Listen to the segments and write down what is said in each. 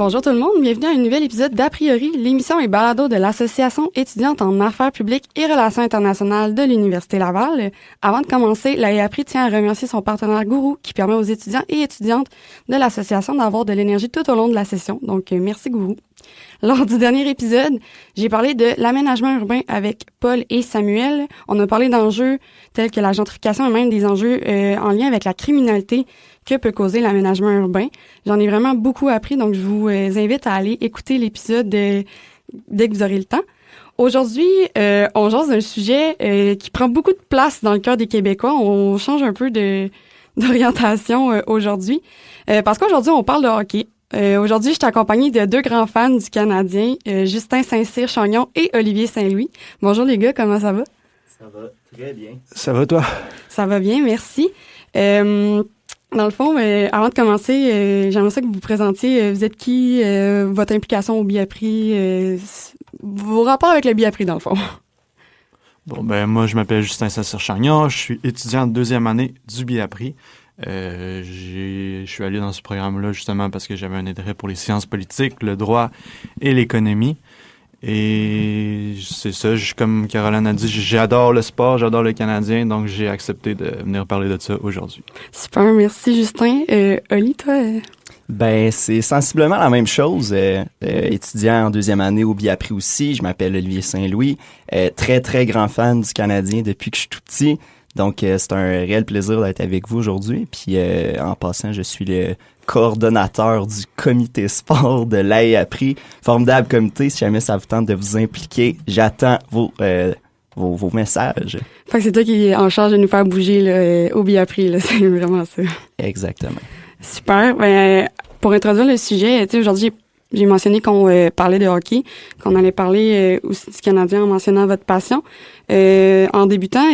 Bonjour tout le monde, bienvenue à un nouvel épisode d'A priori, l'émission et balado de l'Association étudiante en affaires publiques et relations internationales de l'Université Laval. Avant de commencer, l'AEAPRI tient à remercier son partenaire Gourou qui permet aux étudiants et étudiantes de l'association d'avoir de l'énergie tout au long de la session. Donc, merci Gourou. Lors du dernier épisode, j'ai parlé de l'aménagement urbain avec Paul et Samuel. On a parlé d'enjeux tels que la gentrification et même des enjeux en lien avec la criminalité que peut causer l'aménagement urbain. J'en ai vraiment beaucoup appris, donc je vous invite à aller écouter l'épisode dès que vous aurez le temps. Aujourd'hui, on jase d'un sujet qui prend beaucoup de place dans le cœur des Québécois. On change un peu d'orientation aujourd'hui, parce qu'aujourd'hui, on parle de hockey. Aujourd'hui, je suis accompagnée de deux grands fans du Canadien, Justin Saint-Cyr-Chagnon et Olivier Saint-Louis. Bonjour les gars, comment ça va? Ça va très bien. Ça va toi? Ça va bien, merci. Dans le fond, avant de commencer, j'aimerais ça que vous vous présentiez. Vous êtes qui? Votre implication au BIAPRI? Vos rapports avec le BIAPRI, dans le fond. Bon, moi, je m'appelle Justin Saint-Cyr-Chagnon. Je suis étudiant de deuxième année du BIAPRI. Je suis allé dans ce programme-là justement parce que j'avais un intérêt pour les sciences politiques, le droit et l'économie. Et c'est ça, comme Caroline a dit, j'adore le sport, j'adore le Canadien, donc j'ai accepté de venir parler de ça aujourd'hui. Super, merci Justin. Oli, toi? C'est sensiblement la même chose. Étudiant en deuxième année au BIAPRI aussi, je m'appelle Olivier Saint-Louis. Très, très grand fan du Canadien depuis que je suis tout petit. Donc, c'est un réel plaisir d'être avec vous aujourd'hui. Puis, en passant, je suis le coordonnateur du comité sport de l'AEAPRI. Formidable comité, si jamais ça vous tente de vous impliquer. J'attends vos messages. Fait que c'est toi qui es en charge de nous faire bouger là, au BIAPRI, là, c'est vraiment ça. Exactement. Super. Pour introduire le sujet, tu sais, aujourd'hui, j'ai mentionné qu'on parlait de hockey, qu'on allait parler aussi du Canadien en mentionnant votre passion. En débutant,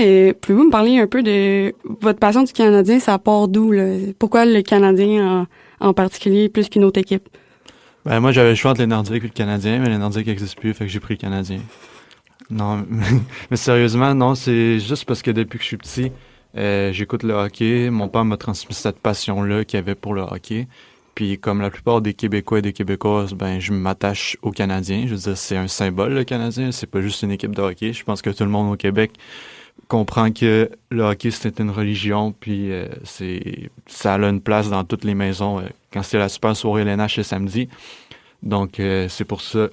pouvez-vous me parler un peu de votre passion du Canadien? Ça part d'où, là? Pourquoi le Canadien en particulier plus qu'une autre équipe? Moi, j'avais le choix entre les Nordiques et le Canadien, mais les Nordiques n'existent plus, fait que j'ai pris le Canadien. Non, mais sérieusement, non, c'est juste parce que depuis que je suis petit, j'écoute le hockey. Mon père m'a transmis cette passion-là qu'il y avait pour le hockey. Puis comme la plupart des Québécois et des Québécoises, je m'attache aux Canadiens. Je veux dire, c'est un symbole, le Canadien. C'est pas juste une équipe de hockey. Je pense que tout le monde au Québec comprend que le hockey, c'est une religion. Puis ça a une place dans toutes les maisons. Quand c'est la super soirée LNH le samedi. Donc, c'est pour ça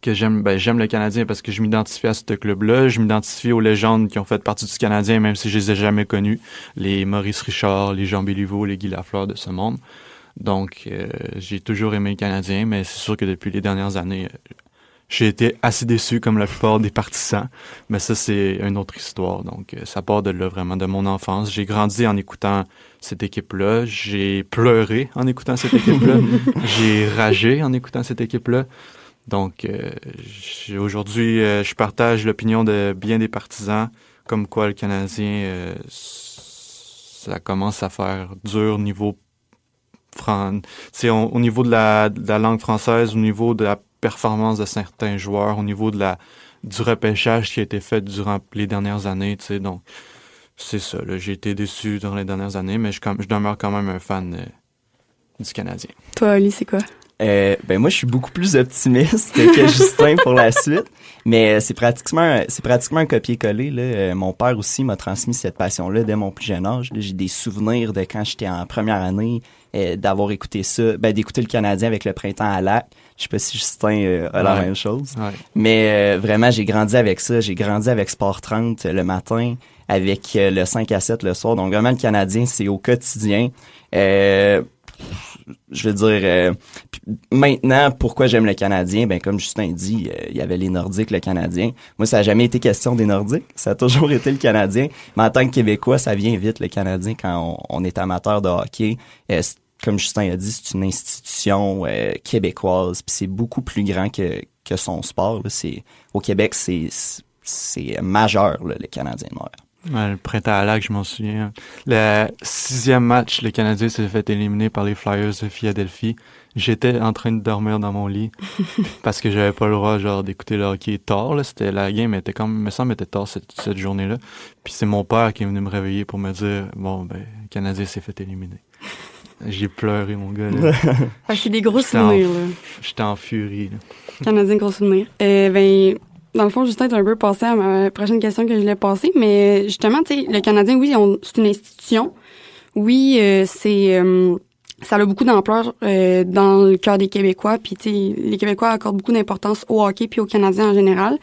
que j'aime le Canadien parce que je m'identifie à ce club-là. Je m'identifie aux légendes qui ont fait partie du Canadien, même si je les ai jamais connus. Les Maurice Richard, les Jean Béliveau, les Guy Lafleur de ce monde. Donc, j'ai toujours aimé le Canadien, mais c'est sûr que depuis les dernières années, j'ai été assez déçu comme la plupart des partisans. Mais ça, c'est une autre histoire. Donc, ça part de là, vraiment, de mon enfance. J'ai grandi en écoutant cette équipe-là. J'ai pleuré en écoutant cette équipe-là. J'ai ragé en écoutant cette équipe-là. Donc, aujourd'hui, je partage l'opinion de bien des partisans, comme quoi le Canadien, ça commence à faire dur niveau au niveau de la langue française, au niveau de la performance de certains joueurs, au niveau du repêchage qui a été fait durant les dernières années, tu sais. Donc, c'est ça, là, j'ai été déçu durant les dernières années, mais je demeure quand même un fan du Canadien. Toi, Oli, c'est quoi? Moi, je suis beaucoup plus optimiste que Justin pour la suite, mais c'est pratiquement un copier-coller, là. Mon père aussi m'a transmis cette passion-là dès mon plus jeune âge. Là, j'ai des souvenirs de quand j'étais en première année, d'avoir écouté ça, d'écouter le Canadien avec le Printemps à Lac. Je sais pas si Justin a la même chose. Ouais. Mais vraiment, j'ai grandi avec ça. J'ai grandi avec Sport 30 le matin, avec le 5 à 7 le soir. Donc vraiment, le Canadien, c'est au quotidien. Je veux dire, maintenant, pourquoi j'aime le Canadien? Comme Justin dit, il y avait les Nordiques, le Canadien. Moi, ça n'a jamais été question des Nordiques. Ça a toujours été le Canadien. Mais en tant que Québécois, ça vient vite, le Canadien, quand on est amateur de hockey. Comme Justin a dit, c'est une institution québécoise. Puis c'est beaucoup plus grand que son sport. Là. Au Québec, c'est majeur, là, le Canadien de Montréal. Le Printemps à Lac, je m'en souviens. Le 6e match, le Canadien s'est fait éliminer par les Flyers de Philadelphie. J'étais en train de dormir dans mon lit parce que j'avais pas le droit d'écouter le hockey tard. Là. C'était la game était me semble était tard cette journée-là. Puis c'est mon père qui est venu me réveiller pour me dire le Canadien s'est fait éliminer. J'ai pleuré, mon gars. Là. C'est des gros J'étais en- souvenirs, là. J'étais en furie. Là. Canadien, gros souvenirs. Ben, dans le fond, Justin est un peu passé à ma prochaine question que je voulais passer, mais justement, tu sais, le Canadien, oui, c'est une institution. Oui, ça a beaucoup d'ampleur dans le cœur des Québécois, puis tu sais, les Québécois accordent beaucoup d'importance au hockey puis aux Canadiens en général.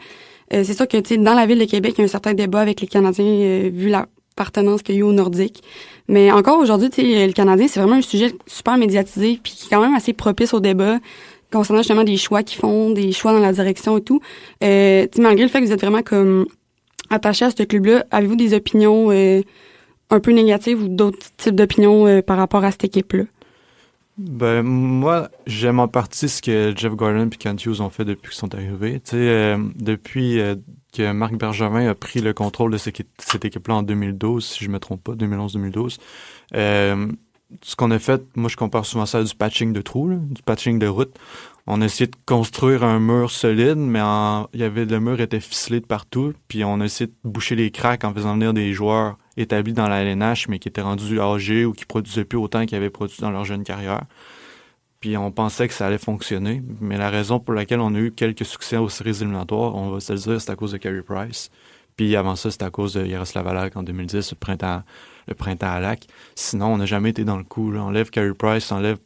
C'est sûr que tu sais, dans la ville de Québec, il y a un certain débat avec les Canadiens vu l'appartenance qu'il y a eu au Nordique. Mais encore aujourd'hui, tu sais, le Canadien, c'est vraiment un sujet super médiatisé puis qui est quand même assez propice au débat concernant justement des choix qu'ils font, des choix dans la direction et tout. Tu sais, malgré le fait que vous êtes vraiment comme attaché à ce club-là, avez-vous des opinions un peu négatives ou d'autres types d'opinions par rapport à cette équipe-là? Ben, moi, j'aime en partie ce que Jeff Gordon et Kent Hughes ont fait depuis qu'ils sont arrivés. Tu sais, depuis que Marc Bergevin a pris le contrôle de cette équipe-là en 2012, si je me trompe pas, 2011-2012, ce qu'on a fait, moi, je compare souvent ça à du patching de trous, là, du patching de route. On a essayé de construire un mur solide, mais le mur était ficelé de partout, puis on a essayé de boucher les cracks en faisant venir des joueurs établis dans la LNH, mais qui étaient rendus âgés ou qui produisaient plus autant qu'ils avaient produit dans leur jeune carrière. Puis on pensait que ça allait fonctionner, mais la raison pour laquelle on a eu quelques succès aux séries éliminatoires, on va se le dire, c'est à cause de Carey Price. Puis avant ça, c'était à cause de Jaroslav Halak en 2010, le printemps Halak. Sinon, on n'a jamais été dans le coup. Là. On enlève Carey Price, on enlève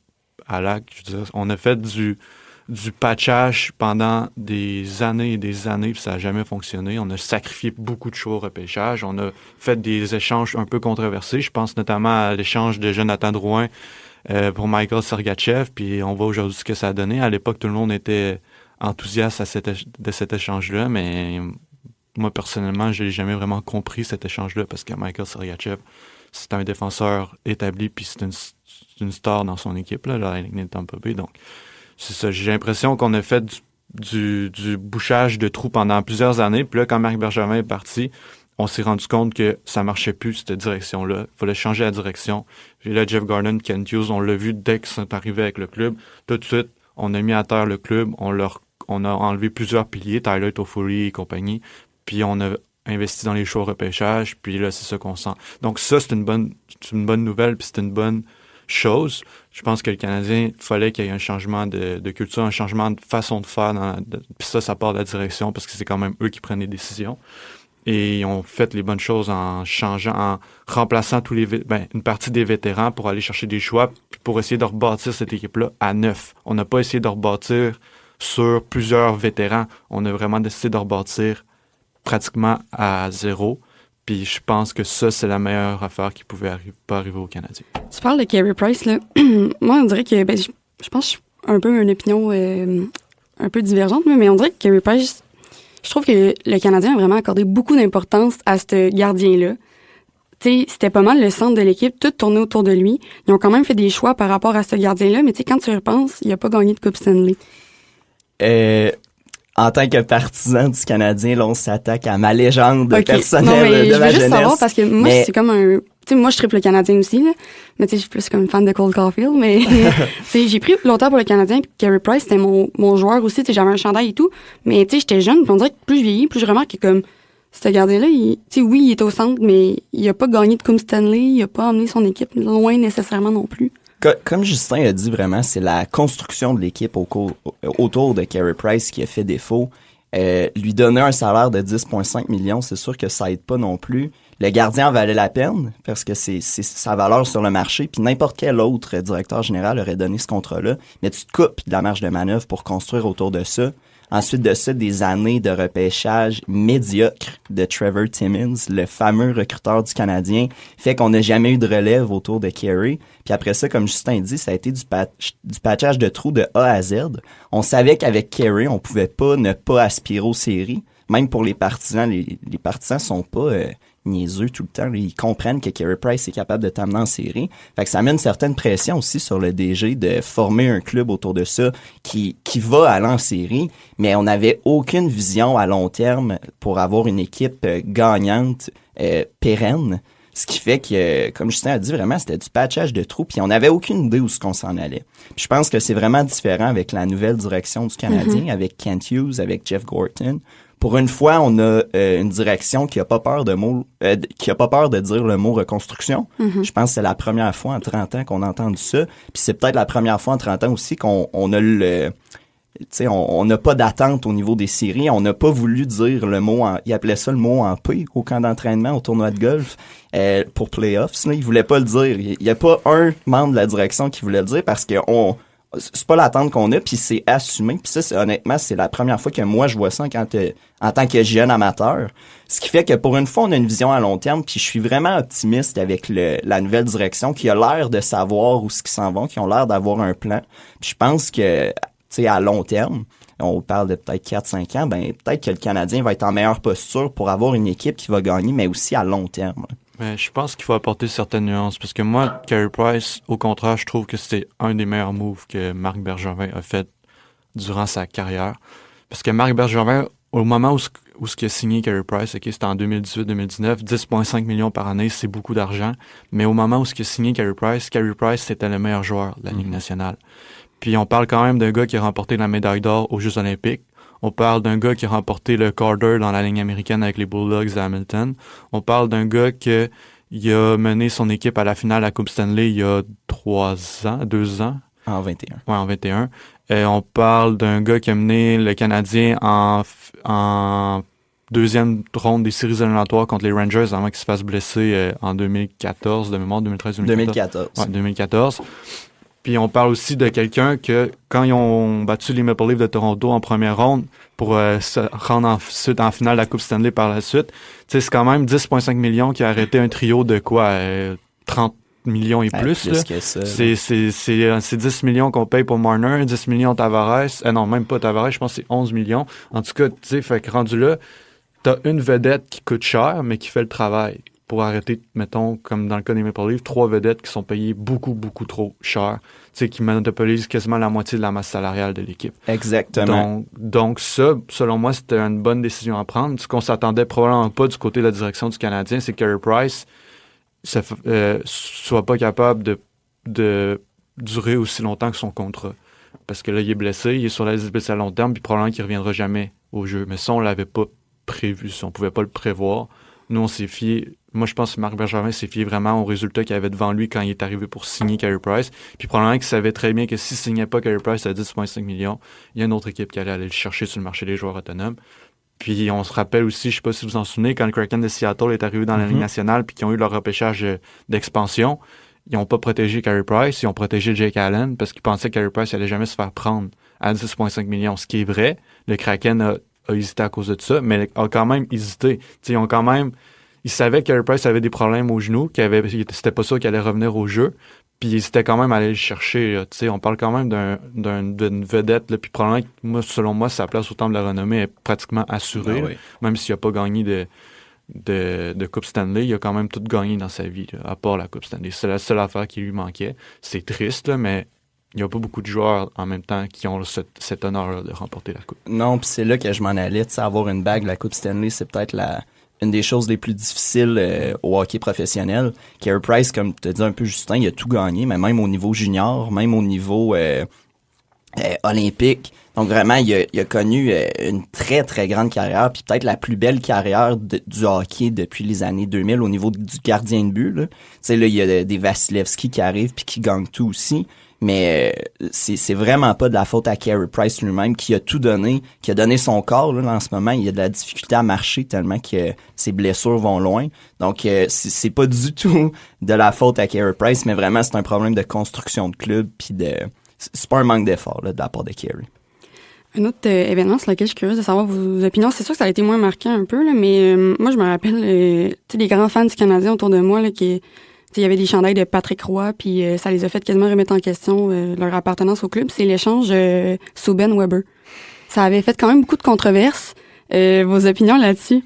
Halak. Je veux dire, on a fait du patchage pendant des années et des années, puis ça n'a jamais fonctionné. On a sacrifié beaucoup de choix au repêchage. On a fait des échanges un peu controversés. Je pense notamment à l'échange de Jonathan Drouin pour Michael Sergachev, puis on voit aujourd'hui ce que ça a donné. À l'époque, tout le monde était enthousiaste de cet échange-là, mais moi, personnellement, je n'ai jamais vraiment compris cet échange-là parce que Michael Sergachev, c'est un défenseur établi, puis c'est une star dans son équipe, là, la Lightning de Tampa Bay. Donc, c'est ça. J'ai l'impression qu'on a fait du bouchage de trous pendant plusieurs années. Puis là, quand Marc Bergevin est parti, on s'est rendu compte que ça marchait plus, cette direction-là. Il fallait changer la direction. Puis là, Jeff Gordon, Kent Hughes, on l'a vu dès qu'ils sont arrivés avec le club. Tout de suite, on a mis à terre le club. On a enlevé plusieurs piliers, Tyler Toffoli et compagnie. Puis on a investi dans les choix au repêchage. Puis là, c'est ça qu'on sent. Donc ça, c'est une bonne nouvelle, puis c'est une bonne chose. Je pense que le Canadien, il fallait qu'il y ait un changement de culture, un changement de façon de faire. Puis ça part de la direction parce que c'est quand même eux qui prennent les décisions. Et ils ont fait les bonnes choses en changeant, en remplaçant une partie des vétérans pour aller chercher des choix, puis pour essayer de rebâtir cette équipe-là à 9. On n'a pas essayé de rebâtir sur plusieurs vétérans. On a vraiment décidé de rebâtir pratiquement à 0. Puis je pense que ça, c'est la meilleure affaire qui pouvait pas arriver aux Canadiens. Tu parles de Carey Price, là. Moi, on dirait que, je pense que je suis un peu une opinion un peu divergente, mais on dirait que Carey Price, je trouve que le Canadien a vraiment accordé beaucoup d'importance à ce gardien-là. Tu sais, c'était pas mal le centre de l'équipe, tout tournait autour de lui. Ils ont quand même fait des choix par rapport à ce gardien-là, mais tu sais, quand tu y repenses, il a pas gagné de Coupe Stanley. En tant que partisan du Canadien, là, on s'attaque à ma légende personnelle non, mais de je veux ma juste jeunesse. savoir, parce que moi, c'est comme un... Tu sais, moi, je triple le Canadien aussi, là. Mais tu sais, je suis plus comme une fan de Cole Caulfield, mais... tu sais, j'ai pris longtemps pour le Canadien, puis Carey Price, c'était mon joueur aussi. Tu sais, j'avais un chandail et tout. Mais tu sais, j'étais jeune, puis on dirait que plus je vieillis, plus je remarque que comme... Ce gardien-là, tu sais, oui, il est au centre, mais il a pas gagné de Coupe Stanley, il a pas emmené son équipe loin nécessairement non plus. Comme Justin a dit vraiment, c'est la construction de l'équipe autour de Carey Price qui a fait défaut. Lui donner un salaire de 10,5 millions, c'est sûr que ça aide pas non plus. Le gardien en valait la peine parce que c'est sa valeur sur le marché. Puis n'importe quel autre directeur général aurait donné ce contrat-là. Mais tu te coupes de la marge de manœuvre pour construire autour de ça. Ensuite de ça, des années de repêchage médiocre de Trevor Timmins, le fameux recruteur du Canadien, fait qu'on n'a jamais eu de relève autour de Carey. Puis après ça, comme Justin dit, ça a été du patchage de trous de A à Z. On savait qu'avec Carey, on pouvait pas ne pas aspirer aux séries. Même pour les partisans, les partisans sont pas niaiseux tout le temps. Ils comprennent que Carey Price est capable de t'amener en série. Fait que ça met une certaine pression aussi sur le DG de former un club autour de ça qui va aller en série, mais on n'avait aucune vision à long terme pour avoir une équipe gagnante, pérenne. Ce qui fait que, comme Justin a dit, vraiment, c'était du patchage de trous, puis on n'avait aucune idée où ce qu'on s'en allait. Puis je pense que c'est vraiment différent avec la nouvelle direction du Canadien, avec Kent Hughes, avec Jeff Gorton. pour une fois, on a une direction qui a pas peur qui a pas peur de dire le mot reconstruction. Je pense que c'est la première fois en 30 ans qu'on a entendu ça. Puis c'est peut-être la première fois en 30 ans aussi qu'on a on n'a pas d'attente au niveau des séries. On n'a pas voulu dire le mot il appelait ça le mot en P au camp d'entraînement, au tournoi de golf, pour playoffs. Là, il voulait pas le dire. Il y a pas un membre de la direction qui voulait le dire parce que c'est pas l'attente qu'on a, puis c'est assumé. Puis ça, honnêtement, c'est la première fois que moi, je vois ça en tant que jeune amateur. Ce qui fait que pour une fois, on a une vision à long terme, puis je suis vraiment optimiste avec la nouvelle direction qui a l'air de savoir où ce qu'ils s'en vont, qui ont l'air d'avoir un plan. Puis je pense que, tu sais, à long terme, on parle de peut-être 4-5 ans, ben peut-être que le Canadien va être en meilleure posture pour avoir une équipe qui va gagner, mais aussi à long terme. Mais je pense qu'il faut apporter certaines nuances, parce que moi, Carey Price, au contraire, je trouve que c'était un des meilleurs moves que Marc Bergevin a fait durant sa carrière. Parce que Marc Bergevin, au moment où ce qu'il a signé Carey Price, c'était en 2018-2019, 10,5 millions par année, c'est beaucoup d'argent. Mais au moment où ce qu'il a signé Carey Price, c'était le meilleur joueur de la Ligue nationale. Puis on parle quand même d'un gars qui a remporté la médaille d'or aux Jeux olympiques. On parle d'un gars qui a remporté le Calder dans la ligne américaine avec les Bulldogs de Hamilton. On parle d'un gars qui a mené son équipe à la finale à la Coupe Stanley il y a 2 ans. En 21. Ouais, en 21. Et on parle d'un gars qui a mené le Canadien en deuxième ronde des séries éliminatoires contre les Rangers avant qu'ils se fassent blesser en 2014, de mémoire, 2013-2014. 2014. Ouais, 2014. Puis on parle aussi de quelqu'un que, quand ils ont battu les Maple Leafs de Toronto en première ronde pour se rendre ensuite en finale de la Coupe Stanley par la suite, c'est quand même 10,5 millions qui a arrêté un trio de 30 millions et plus. Là. Que ça, c'est 10 millions qu'on paye pour Marner, 10 millions Tavares. Non, même pas Tavares, je pense que c'est 11 millions. En tout cas, tu sais, fait que rendu là, t'as une vedette qui coûte cher, mais qui fait le travail. Pour arrêter, mettons, comme dans le cas des Maple Leafs, 3 vedettes qui sont payées beaucoup, beaucoup trop cher, tu sais, qui monopolisent quasiment la moitié de la masse salariale de l'équipe. Exactement. Donc ça, selon moi, c'était une bonne décision à prendre. Ce qu'on s'attendait probablement pas du côté de la direction du Canadien, c'est que Carey Price soit pas capable de durer aussi longtemps que son contrat. Parce que là, il est blessé, il est sur la liste blessée à long terme, puis probablement qu'il reviendra jamais au jeu. Mais ça, on l'avait pas prévu, ça, on pouvait pas le prévoir. Nous, on s'est fié. Moi, je pense que Marc Bergevin s'est fié vraiment au résultat qu'il avait devant lui quand il est arrivé pour signer Carey Price. Puis probablement qu'il savait très bien que s'il signait pas Carey Price à 10,5 millions, il y a une autre équipe qui allait aller le chercher sur le marché des joueurs autonomes. Puis on se rappelle aussi, je sais pas si vous vous en souvenez, quand le Kraken de Seattle est arrivé dans la Ligue nationale puis qu'ils ont eu leur repêchage d'expansion, ils n'ont pas protégé Carey Price, ils ont protégé Jake Allen parce qu'ils pensaient que Carey Price allait jamais se faire prendre à 10,5 millions. Ce qui est vrai, le Kraken a hésité à cause de ça, mais a quand même hésité. T'sais, ils savaient que Carey Price avait des problèmes au genou, c'était pas sûr qu'il allait revenir au jeu, puis ils hésitaient quand même à aller le chercher. On parle quand même d'une vedette, là, puis probablement, selon moi, sa place au temple de la renommée est pratiquement assurée, Ah oui. même s'il n'a pas gagné de Coupe Stanley, il a quand même tout gagné dans sa vie, là, à part la Coupe Stanley. C'est la seule affaire qui lui manquait. C'est triste, là, mais il n'y a pas beaucoup de joueurs en même temps qui ont cet honneur de remporter la Coupe. Non, puis c'est là que je m'en allais. Avoir une bague, la Coupe Stanley, c'est peut-être une des choses les plus difficiles au hockey professionnel. Carey Price, comme tu as dit un peu, Justin, il a tout gagné, mais même au niveau junior, même au niveau olympique. Donc vraiment, il a connu une très, très grande carrière, puis peut-être la plus belle carrière du hockey depuis les années 2000 au niveau du gardien de but. Là. Tu sais, là, il y a des Vasilevski qui arrivent puis qui gagnent tout aussi. Mais c'est vraiment pas de la faute à Carey Price lui-même qui a tout donné, qui a donné son corps. Là, en ce moment, il a de la difficulté à marcher tellement que ses blessures vont loin. Donc, c'est pas du tout de la faute à Carey Price, mais vraiment, c'est un problème de construction de club. Puis c'est pas un manque d'effort là, de la part de Carey. Un autre événement sur lequel je suis curieuse de savoir vos opinions, c'est sûr que ça a été moins marquant un peu, là, mais moi, je me rappelle les grands fans du Canadien autour de moi là, qui... Il y avait des chandails de Patrick Roy, puis ça les a fait quasiment remettre en question leur appartenance au club. C'est l'échange Subban-Weber. Ça avait fait quand même beaucoup de controverses. Vos opinions là-dessus?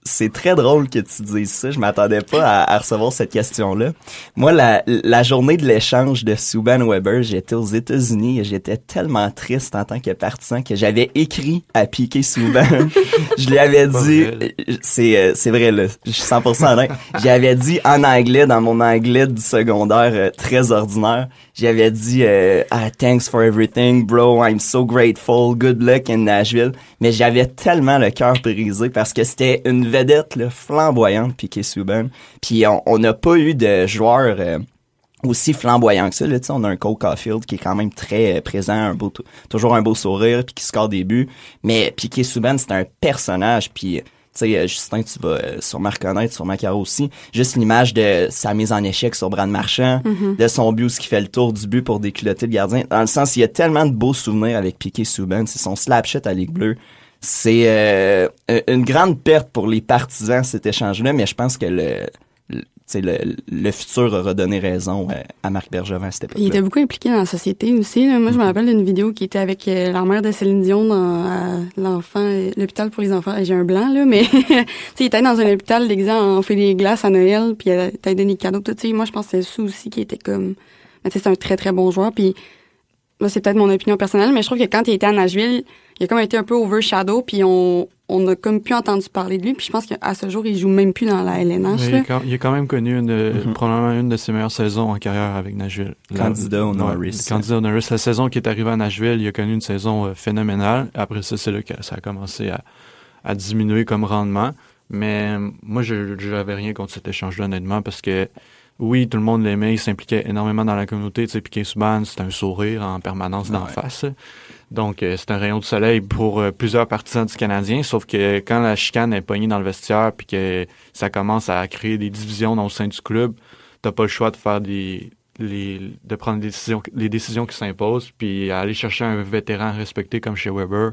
C'est très drôle que tu dises ça. Je m'attendais pas à recevoir cette question-là. Moi, la journée de l'échange de Subban-Weber, j'étais aux États-Unis et j'étais tellement triste en tant que partisan que j'avais écrit à Piqué Subban. Je lui avais dit, c'est vrai là, je suis 100% honnête. J'avais dit en anglais, dans mon anglais du secondaire très ordinaire, j'avais dit thanks for everything, bro. I'm so grateful. Good luck in Nashville. Mais j'avais tellement le cœur brisé parce que c'était une vedette là, flamboyante, Piquet Subban. Puis on n'a pas eu de joueur aussi flamboyant que ça. Là, on a un Cole Caulfield qui est quand même très présent, toujours un beau sourire, puis qui score des buts. Mais Piquet Subban, c'est un personnage, puis tu sais, Justin, tu vas sûrement reconnaître, sûrement Caro aussi, juste l'image de sa mise en échec sur Brad Marchand, de son but, ce qui fait le tour du but pour déculotter le gardien. Dans le sens, il y a tellement de beaux souvenirs avec Piquet Subban, c'est son slap shot à Ligue bleue. C'est une grande perte pour les partisans, cet échange-là, mais je pense que le futur aura donné raison à Marc Bergevin à cette époque-là. Il était beaucoup impliqué dans la société aussi. Là. Moi, je me rappelle d'une vidéo qui était avec la mère de Céline Dion dans l'hôpital pour les enfants. J'ai un blanc, là, mais il était dans un hôpital déguisé en fait des glaces à Noël, puis il était donné des cadeaux. Tout, moi, je pense que c'est ça aussi qui était comme... c'est un très, très bon joueur, puis là, c'est peut-être mon opinion personnelle, mais je trouve que quand il était à Nashville, il a comme été un peu overshadow, puis on a comme plus entendu parler de lui, puis je pense qu'à ce jour, il joue même plus dans la LNH. Il a quand même connu probablement une de ses meilleures saisons en carrière avec Nashville. Candidat au Norris. Candidat au Norris. La saison qui est arrivée à Nashville, il a connu une saison phénoménale. Après ça, c'est là que ça a commencé à diminuer comme rendement. Mais moi, je n'avais rien contre cet échange-là, honnêtement, parce que oui, tout le monde l'aimait, il s'impliquait énormément dans la communauté. Tu sais, Piquet Subban, c'est un sourire en permanence d'en face. Donc, c'est un rayon de soleil pour plusieurs partisans du Canadien, sauf que quand la chicane est pognée dans le vestiaire puis que ça commence à créer des divisions au sein du club, t'as pas le choix de faire de prendre les décisions qui s'imposent, puis aller chercher un vétéran respecté comme chez Weber,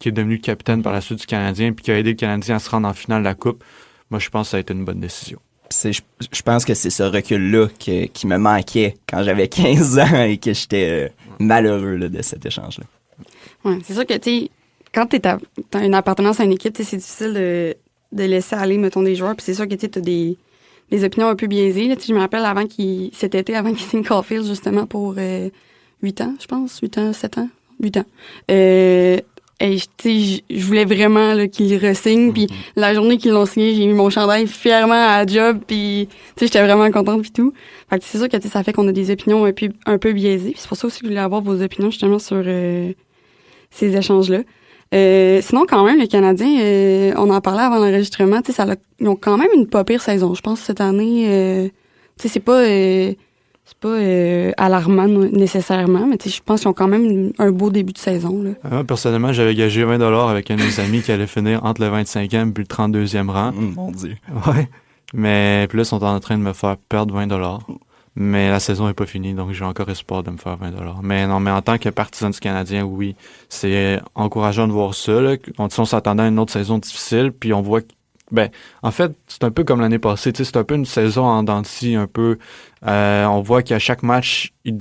qui est devenu capitaine par la suite du Canadien, puis qui a aidé le Canadien à se rendre en finale de la Coupe. Moi, je pense que ça a été une bonne décision. Je pense que c'est ce recul-là qui me manquait quand j'avais 15 ans et que j'étais malheureux là, de cet échange-là. Ouais, c'est sûr que, tu sais, quand t'as une appartenance à une équipe, c'est difficile de laisser aller, mettons, des joueurs. Puis c'est sûr que, tu as des opinions un peu biaisées. Là, je me rappelle cet été, avant qu'il signe Caulfield, justement, pour 8 ans, je pense. 8 ans, 7 ans? 8 ans. Et je voulais vraiment là, qu'il re-signe. Puis la journée qu'ils l'ont signé, j'ai mis mon chandail fièrement à la job. Puis j'étais vraiment contente puis tout. Fait que c'est sûr que ça fait qu'on a des opinions un peu biaisées. Puis c'est pour ça aussi que je voulais avoir vos opinions justement sur ces échanges-là. Sinon, quand même, les Canadiens, on en parlait avant l'enregistrement, ils ont quand même une pas pire saison. Je pense que cette année, c'est pas alarmant nécessairement, mais je pense qu'ils ont quand même un beau début de saison. Là. Personnellement, j'avais gagé 20$ avec un de mes amis qui allait finir entre le 25e et le 32e rang. Mon Dieu. Ouais. Mais puis là, ils sont en train de me faire perdre 20$. Mais la saison est pas finie, donc j'ai encore espoir de me faire 20$. Mais en tant que partisan du Canadien, oui, c'est encourageant de voir ça. Là. On s'attendait à une autre saison difficile, puis on voit en fait, c'est un peu comme l'année passée, c'est un peu une saison en dents de scie, un peu. On voit qu'à chaque match, ils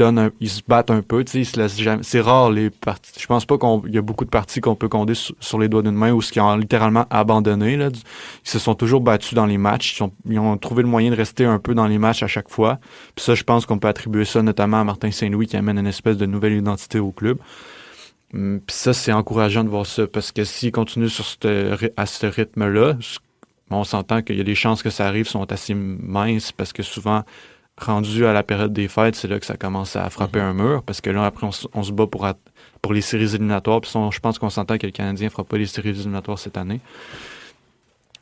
se battent un peu, ils se laissent jamais. C'est rare les parties. Je pense pas qu'il y a beaucoup de parties qu'on peut compter sur les doigts d'une main ou qui ont littéralement abandonné. Là. Ils se sont toujours battus dans les matchs. Ils ont trouvé le moyen de rester un peu dans les matchs à chaque fois. Puis ça, je pense qu'on peut attribuer ça notamment à Martin Saint-Louis qui amène une espèce de nouvelle identité au club. Puis ça, c'est encourageant de voir ça parce que s'ils continuent à ce rythme-là, on s'entend qu'il y a des chances que ça arrive sont assez minces parce que souvent, rendu à la période des fêtes, c'est là que ça commence à frapper un mur parce que là, après, on se bat pour les séries éliminatoires. Puis je pense qu'on s'entend que le Canadien ne fera pas les séries éliminatoires cette année.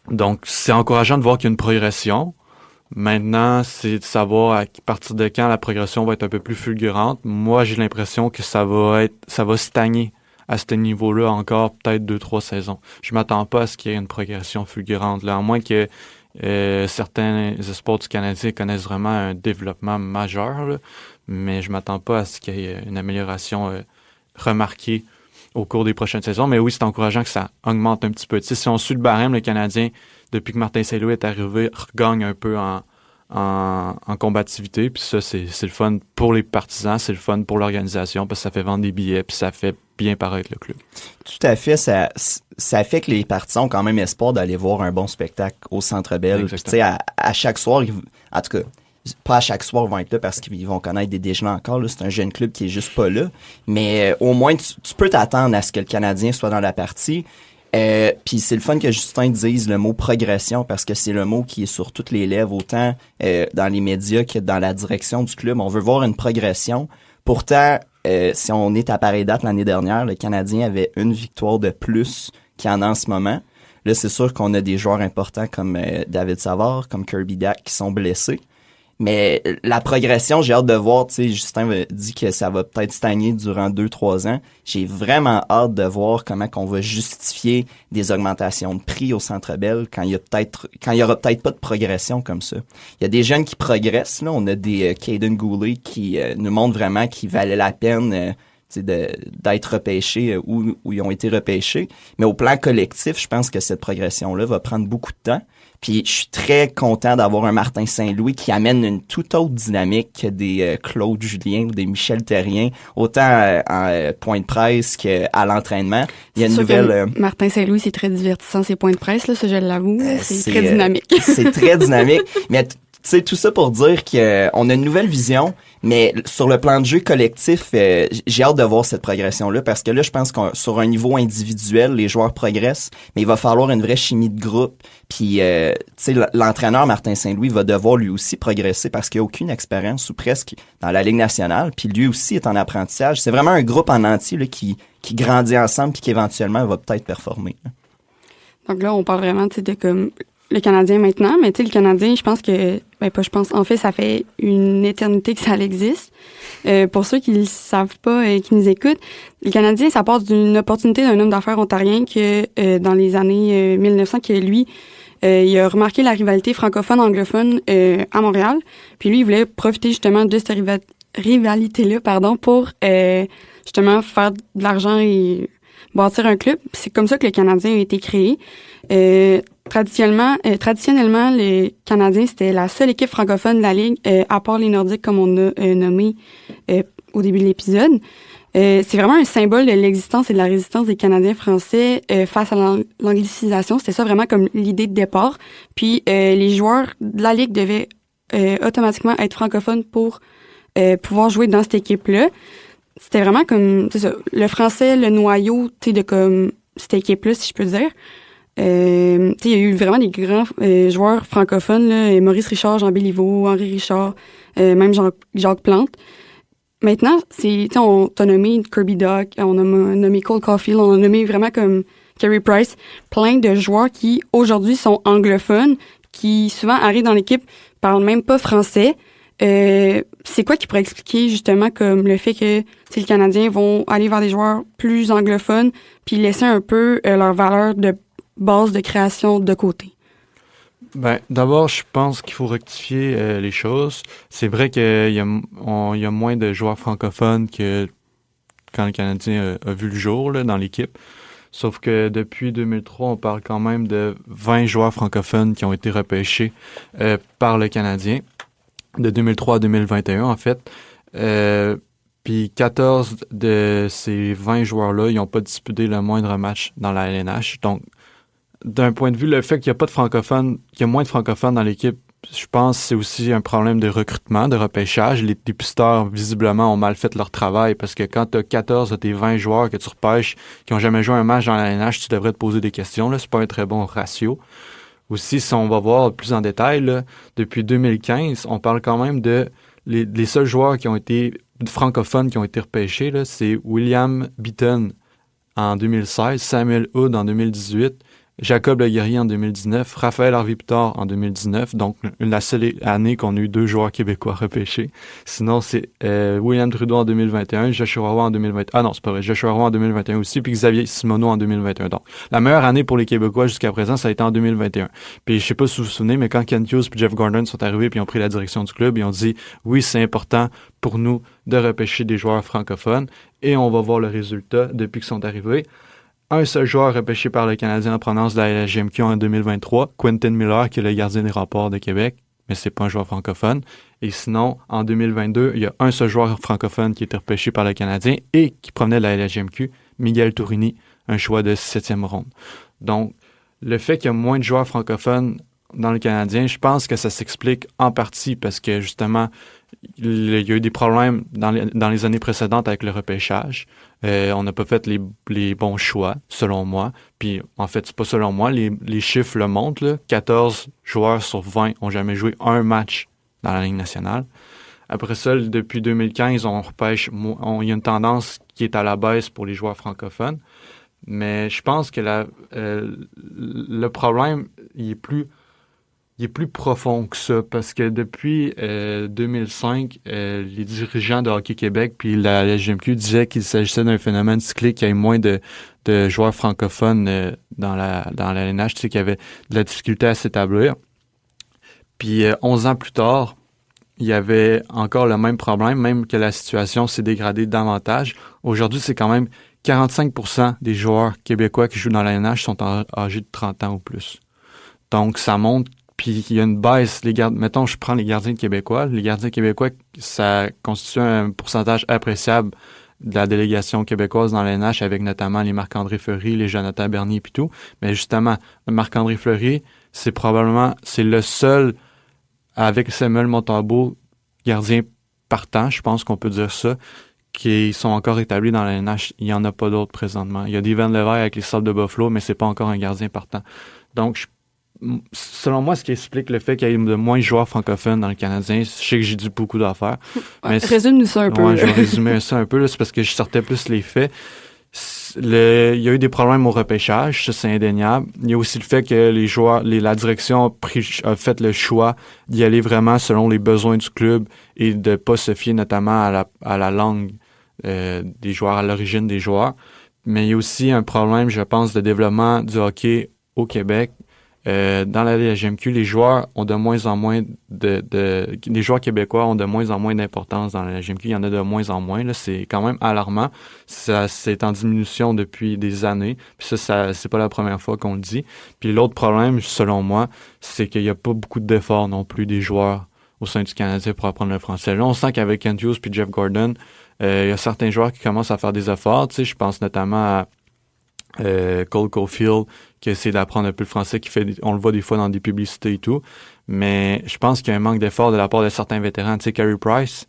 Donc, c'est encourageant de voir qu'il y a une progression. Maintenant, c'est de savoir à partir de quand la progression va être un peu plus fulgurante. Moi, j'ai l'impression que ça va stagner à ce niveau-là encore peut-être 2-3 saisons. Je m'attends pas à ce qu'il y ait une progression fulgurante, là, à moins que certains espoirs du Canadien connaissent vraiment un développement majeur, là, mais je m'attends pas à ce qu'il y ait une amélioration remarquée au cours des prochaines saisons. Mais oui, c'est encourageant que ça augmente un petit peu. Tu sais, si on suit le barème, le Canadien, depuis que Martin Saint-Louis est arrivé, regagne un peu en combativité, puis ça, c'est le fun pour les partisans, c'est le fun pour l'organisation, parce que ça fait vendre des billets, puis ça fait bien paraître le club. Tout à fait, ça fait que les partisans ont quand même espoir d'aller voir un bon spectacle au Centre Bell. Tu sais, à chaque soir, en tout cas, pas à chaque soir ils vont être là parce qu'ils vont connaître des déjeuners encore, là, c'est un jeune club qui est juste pas là, mais au moins tu peux t'attendre à ce que le Canadien soit dans la partie. Puis c'est le fun que Justin dise le mot progression parce que c'est le mot qui est sur toutes les lèvres, autant dans les médias que dans la direction du club. On veut voir une progression. Pourtant, si on est à pareille date l'année dernière, le Canadien avait une victoire de plus qu'il y en a en ce moment. Là, c'est sûr qu'on a des joueurs importants comme David Savard, comme Kirby Dach qui sont blessés. Mais la progression, j'ai hâte de voir, tu sais, Justin dit que ça va peut-être stagner durant 2-3 ans. J'ai vraiment hâte de voir comment qu'on va justifier des augmentations de prix au Centre Bell quand il y aura peut-être pas de progression comme ça. Il y a des jeunes qui progressent, là. On a des Caden Goulet qui nous montrent vraiment qu'il valait la peine d'être repêchés où ils ont été repêchés. Mais au plan collectif, je pense que cette progression-là va prendre beaucoup de temps. Puis je suis très content d'avoir un Martin Saint-Louis qui amène une toute autre dynamique que des Claude Julien ou des Michel Terrien, autant en point de presse qu'à l'entraînement. Il y a une nouvelle... Martin Saint-Louis, c'est très divertissant, ses points de presse, là, ça je l'avoue. C'est très dynamique. C'est très dynamique. Mais tu sais, tout ça pour dire qu'on a une nouvelle vision, mais sur le plan de jeu collectif, j'ai hâte de voir cette progression-là parce que là, je pense que sur un niveau individuel, les joueurs progressent, mais il va falloir une vraie chimie de groupe. Puis, tu sais, l'entraîneur Martin Saint-Louis va devoir lui aussi progresser parce qu'il n'a aucune expérience ou presque dans la Ligue nationale. Puis lui aussi est en apprentissage. C'est vraiment un groupe en entier là, qui grandit ensemble puis qui éventuellement va peut-être performer. Donc là, on parle vraiment de comme le Canadien maintenant, mais tu sais, le Canadien, je pense que, en fait, ça fait une éternité que ça existe. Pour ceux qui ne le savent pas et qui nous écoutent, le Canadien, ça part d'une opportunité d'un homme d'affaires ontarien que, dans les années 1900, que lui, il a remarqué la rivalité francophone-anglophone à Montréal. Puis lui, il voulait profiter justement de cette rivalité-là, pour justement faire de l'argent et bâtir un club. C'est comme ça que le Canadien a été créé. Traditionnellement, les Canadiens, c'était la seule équipe francophone de la Ligue, à part les Nordiques, comme on a nommé au début de l'épisode. C'est vraiment un symbole de l'existence et de la résistance des Canadiens français face à l'anglicisation. C'était ça vraiment comme l'idée de départ. Puis les joueurs de la Ligue devaient automatiquement être francophones pour pouvoir jouer dans cette équipe-là. C'était vraiment comme, c'est ça, le français, le noyau, de comme cette équipe-là, si je peux dire. Il y a eu vraiment des grands joueurs francophones, là, Maurice Richard, Jean Béliveau, Henri Richard, même Jacques Plante. Maintenant, on a nommé Kirby Dach, on a nommé Cole Caulfield, on a nommé vraiment comme Carey Price, plein de joueurs qui, aujourd'hui, sont anglophones, qui souvent arrivent dans l'équipe, parlent même pas français. C'est quoi qui pourrait expliquer justement comme le fait que les Canadiens vont aller vers des joueurs plus anglophones puis laisser un peu leur valeur de base de création de côté? Ben, d'abord, je pense qu'il faut rectifier les choses. C'est vrai qu'il y a moins de joueurs francophones que quand le Canadien a vu le jour là, dans l'équipe. Sauf que depuis 2003, on parle quand même de 20 joueurs francophones qui ont été repêchés par le Canadien. De 2003 à 2021, en fait. Puis 14 de ces 20 joueurs-là, ils n'ont pas disputé le moindre match dans la LNH. Donc, d'un point de vue, le fait qu'il y a moins de francophones dans l'équipe, je pense que c'est aussi un problème de recrutement, de repêchage. Les dépisteurs, visiblement, ont mal fait leur travail parce que quand tu as 14 de tes 20 joueurs que tu repêches qui n'ont jamais joué un match dans la LNH, tu devrais te poser des questions. Là, c'est pas un très bon ratio. Aussi, si on va voir plus en détail, là, depuis 2015, on parle quand même de les seuls joueurs qui ont été francophones qui ont été repêchés, là, c'est William Beaton en 2016, Samuel Hood en 2018, Jacob Leguerrier en 2019, Raphaël Harvey-Pitard en 2019, donc la seule année qu'on a eu 2 joueurs québécois repêchés. Sinon, c'est William Trudeau en 2021, Joshua Roy en 2021. Ah non, c'est pas vrai, Joshua Roy en 2021 aussi, puis Xavier Simoneau en 2021. Donc, la meilleure année pour les Québécois jusqu'à présent, ça a été en 2021. Puis je sais pas si vous vous souvenez, mais quand Ken Hughes et Jeff Gordon sont arrivés puis ont pris la direction du club, ils ont dit « Oui, c'est important pour nous de repêcher des joueurs francophones. » Et on va voir le résultat depuis qu'ils sont arrivés. Un seul joueur repêché par le Canadien en provenance de la LHJMQ en 2023, Quentin Miller, qui est le gardien des remparts de Québec, mais c'est pas un joueur francophone. Et sinon, en 2022, il y a un seul joueur francophone qui a été repêché par le Canadien et qui provenait de la LHJMQ, Miguel Tourini, un choix de 7e ronde. Donc, le fait qu'il y a moins de joueurs francophones, dans le Canadien, je pense que ça s'explique en partie parce que justement, il y a eu des problèmes dans les années précédentes avec le repêchage. On n'a pas fait les bons choix, selon moi. Puis, en fait, c'est pas selon moi. Les chiffres le montrent, là. 14 joueurs sur 20 ont jamais joué un match dans la Ligue nationale. Après ça, depuis 2015, on repêche. Il y a une tendance qui est à la baisse pour les joueurs francophones. Mais je pense que le problème, il est plus profond que ça, parce que depuis 2005, les dirigeants de Hockey Québec puis la LGMQ disaient qu'il s'agissait d'un phénomène cyclique, qu'il y ait moins de joueurs francophones dans la LNH, tu sais, qu'il y avait de la difficulté à s'établir. Puis 11 ans plus tard, il y avait encore le même problème, même que la situation s'est dégradée davantage. Aujourd'hui, c'est quand même 45% des joueurs québécois qui jouent dans la LNH sont âgés de 30 ans ou plus. Donc, ça montre. Puis il y a une baisse. Mettons, je prends les gardiens québécois. Les gardiens québécois, ça constitue un pourcentage appréciable de la délégation québécoise dans l'NH, avec notamment les Marc-André Fleury, les Jonathan Bernier et tout. Mais justement, Marc-André Fleury, c'est le seul, avec Samuel Montembeault, gardien partant, je pense qu'on peut dire ça, qui sont encore établis dans la LNH. Il n'y en a pas d'autres présentement. Il y a Devon Lever avec les Sables de Buffalo, mais c'est pas encore un gardien partant. Donc, selon moi, ce qui explique le fait qu'il y ait de moins de joueurs francophones dans le Canadien, je sais que j'ai dit beaucoup d'affaires. Mais résume-nous ça un peu. Ouais, je vais résumer ça un peu, là, c'est parce que je sortais plus les faits. Il y a eu des problèmes au repêchage, ça c'est indéniable. Il y a aussi le fait que la direction a fait le choix d'y aller vraiment selon les besoins du club et de pas se fier notamment à la langue des joueurs, à l'origine des joueurs. Mais il y a aussi un problème, je pense, de développement du hockey au Québec. Dans la LGMQ, les joueurs ont de moins en moins les joueurs québécois ont de moins en moins d'importance dans la LGMQ. Il y en a de moins en moins. Là, c'est quand même alarmant. Ça, c'est en diminution depuis des années. Puis ça, c'est pas la première fois qu'on le dit. Puis l'autre problème, selon moi, c'est qu'il y a pas beaucoup d'efforts non plus des joueurs au sein du Canadien pour apprendre le français. Là, on sent qu'avec Kent Hughes puis Jeff Gordon, il y a certains joueurs qui commencent à faire des efforts. Tu sais, je pense notamment à Cole Caulfield, qui essaie d'apprendre un peu le français, on le voit des fois dans des publicités et tout. Mais je pense qu'il y a un manque d'effort de la part de certains vétérans. Tu sais, Carey Price,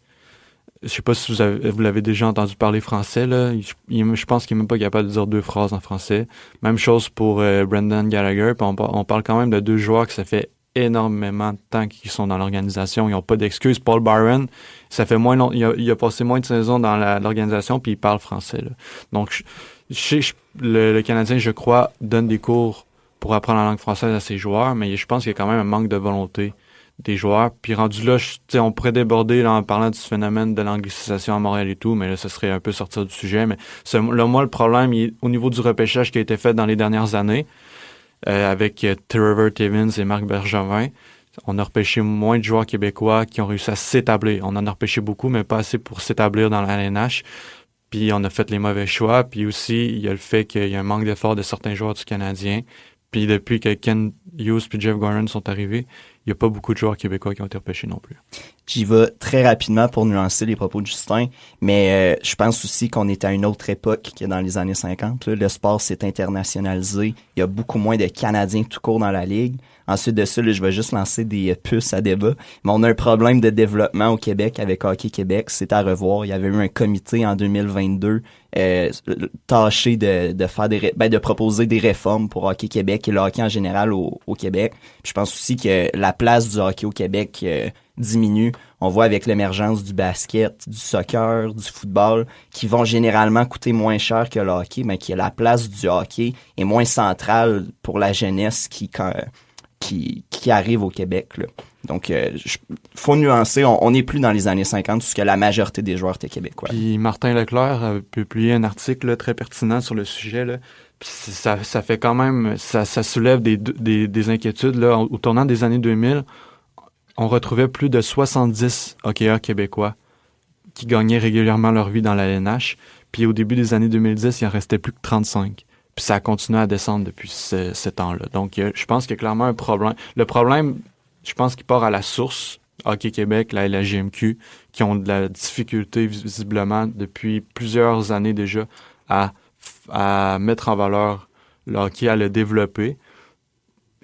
je sais pas si vous l'avez déjà entendu parler français, là. Je pense qu'il est même pas capable de dire 2 phrases en français. Même chose pour Brendan Gallagher. Puis on parle quand même de 2 joueurs que ça fait énormément de temps qu'ils sont dans l'organisation. Ils n'ont pas d'excuses. Paul Byron, ça fait moins long, il a passé moins de saisons dans l'organisation, puis il parle français, là. Donc, le Canadien, je crois, donne des cours pour apprendre la langue française à ses joueurs, mais je pense qu'il y a quand même un manque de volonté des joueurs. Puis rendu là, on pourrait déborder là, en parlant du phénomène de l'anglicisation à Montréal et tout, mais là, ce serait un peu sortir du sujet. Mais moi, le problème, il est au niveau du repêchage qui a été fait dans les dernières années, avec Trevor Timmins et Marc Bergevin. On a repêché moins de joueurs québécois qui ont réussi à s'établir. On en a repêché beaucoup, mais pas assez pour s'établir dans la LNH. Puis on a fait les mauvais choix. Puis aussi, il y a le fait qu'il y a un manque d'effort de certains joueurs du Canadien. Puis depuis que Ken Hughes puis Jeff Gordon sont arrivés, il n'y a pas beaucoup de joueurs québécois qui ont été repêchés non plus. J'y vais très rapidement pour nuancer les propos de Justin, mais je pense aussi qu'on est à une autre époque que dans les années 50. Là. Le sport s'est internationalisé. Il y a beaucoup moins de Canadiens tout court dans la Ligue. Ensuite de ça, là, je vais juste lancer des puces à débat. Mais on a un problème de développement au Québec avec Hockey Québec. C'est à revoir. Il y avait eu un comité en 2022 tâché de faire de proposer des réformes pour Hockey Québec et le hockey en général au Québec. Puis je pense aussi que la place du hockey au Québec diminue. On voit avec l'émergence du basket, du soccer, du football, qui vont généralement coûter moins cher que le hockey, mais que la place du hockey est moins centrale pour la jeunesse qui arrive au Québec, là. Donc, faut nuancer. On n'est plus dans les années 50, puisque la majorité des joueurs étaient québécois. Puis Martin Leclerc a publié un article là, très pertinent sur le sujet. Là. Puis ça fait quand même, ça soulève des inquiétudes. Là. Au tournant des années 2000, on retrouvait plus de 70 hockeyeurs québécois qui gagnaient régulièrement leur vie dans la LNH. Puis au début des années 2010, il en restait plus que 35. Puis ça a continué à descendre depuis ce temps-là. Donc, je pense qu'il y a clairement un problème. Le problème, je pense qu'il part à la source, Hockey Québec, la LGMQ, qui ont de la difficulté visiblement depuis plusieurs années déjà à mettre en valeur le hockey, à le développer.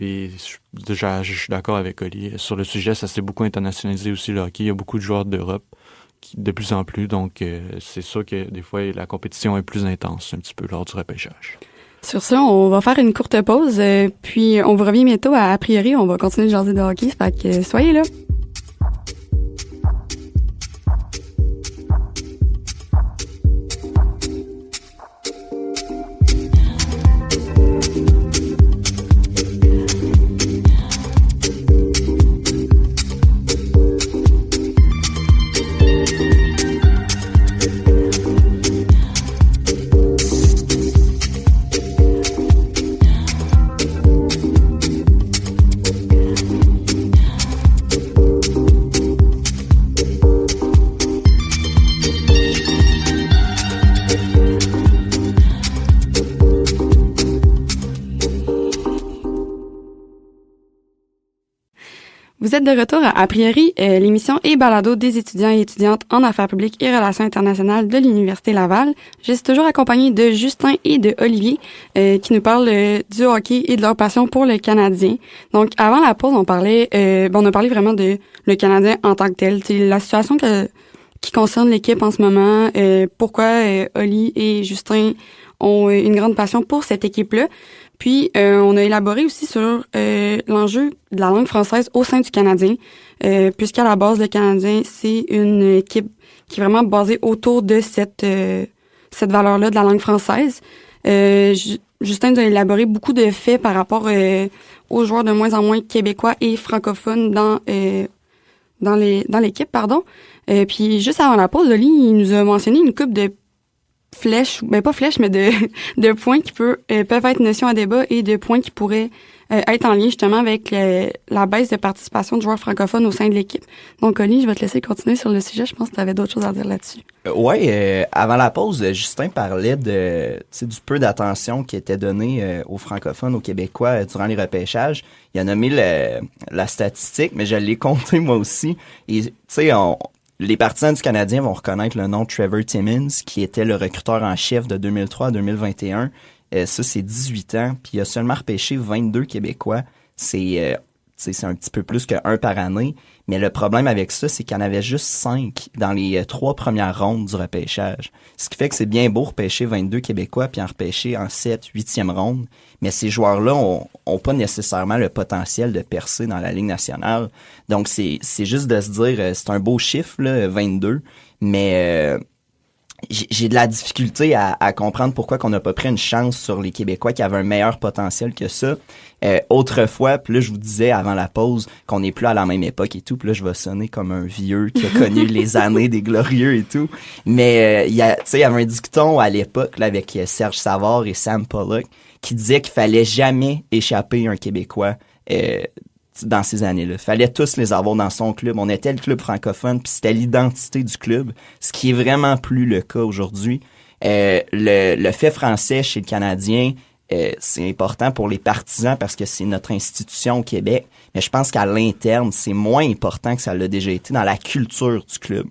Puis je suis d'accord avec Oli. Sur le sujet, ça s'est beaucoup internationalisé aussi, le hockey. Il y a beaucoup de joueurs d'Europe de plus en plus. Donc, c'est sûr que des fois, la compétition est plus intense un petit peu lors du repêchage. Sur ça, on va faire une courte pause, puis on vous revient bientôt à priori. On va continuer de jaser de hockey, fait que soyez là. Vous êtes de retour à priori, l'émission et balado des étudiants et étudiantes en affaires publiques et relations internationales de l'Université Laval. Je suis toujours accompagnée de Justin et de Olivier qui nous parlent du hockey et de leur passion pour le Canadien. Donc, avant la pause, on a parlé vraiment de le Canadien en tant que tel. C'est la situation qui concerne l'équipe en ce moment, pourquoi Oli et Justin ont une grande passion pour cette équipe-là. Puis, on a élaboré aussi sur l'enjeu de la langue française au sein du Canadien, puisqu'à la base, le Canadien, c'est une équipe qui est vraiment basée autour de cette valeur-là de la langue française. Justin nous a élaboré beaucoup de faits par rapport aux joueurs de moins en moins québécois et francophones dans l'équipe, pardon. Puis, juste avant la pause, Oli, il nous a mentionné une couple de flèches, pas flèches, mais de points qui peuvent être notion à débat et de points qui pourraient être en lien justement avec la baisse de participation de joueurs francophones au sein de l'équipe. Donc, Oli, je vais te laisser continuer sur le sujet. Je pense que tu avais d'autres choses à dire là-dessus. Avant la pause, Justin parlait du peu d'attention qui était donnée aux francophones, aux Québécois durant les repêchages. Il a nommé la statistique, mais je l'ai compté moi aussi. Et tu sais, les partisans du Canadien vont reconnaître le nom de Trevor Timmins, qui était le recruteur en chef de 2003 à 2021. Ça, c'est 18 ans, puis il a seulement repêché 22 Québécois. C'est un petit peu plus qu'un par année. Mais le problème avec ça, c'est qu'il y en avait juste 5 dans les 3 premières rondes du repêchage. Ce qui fait que c'est bien beau repêcher 22 Québécois puis en repêcher en 7, 8e ronde. Mais ces joueurs-là ont pas nécessairement le potentiel de percer dans la Ligue nationale. Donc, c'est juste de se dire, c'est un beau chiffre, là, 22. Mais j'ai de la difficulté à comprendre pourquoi qu'on n'a pas pris une chance sur les Québécois qui avaient un meilleur potentiel que ça. Autrefois, puis là, je vous disais avant la pause qu'on n'est plus à la même époque et tout, puis là, je vais sonner comme un vieux qui a connu les années des glorieux et tout. Mais il y avait un dicton à l'époque là avec Serge Savard et Sam Pollock qui disait qu'il fallait jamais échapper un Québécois dans ces années-là. Fallait tous les avoir dans son club. On était le club francophone, puis c'était l'identité du club, ce qui est vraiment plus le cas aujourd'hui. Le fait français chez le Canadien, c'est important pour les partisans parce que c'est notre institution au Québec, mais je pense qu'à l'interne, c'est moins important que ça l'a déjà été dans la culture du club.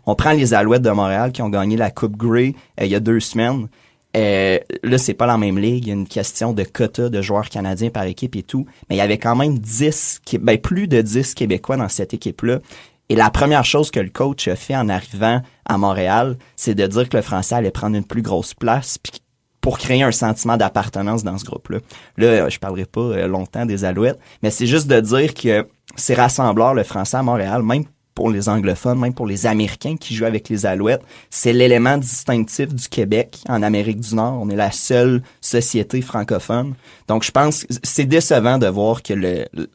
On prend les Alouettes de Montréal qui ont gagné la Coupe Grey il y a 2 semaines. Là, c'est pas la même ligue. Il y a une question de quota de joueurs canadiens par équipe et tout. Mais il y avait quand même plus de 10 Québécois dans cette équipe-là. Et la première chose que le coach a fait en arrivant à Montréal, c'est de dire que le français allait prendre une plus grosse place puis pour créer un sentiment d'appartenance dans ce groupe-là. Là, je parlerai pas longtemps des Alouettes, mais c'est juste de dire que c'est rassembleur le français à Montréal, même pour les anglophones, même pour les Américains qui jouent avec les Alouettes. C'est l'élément distinctif du Québec en Amérique du Nord. On est la seule société francophone. Donc, je pense que c'est décevant de voir que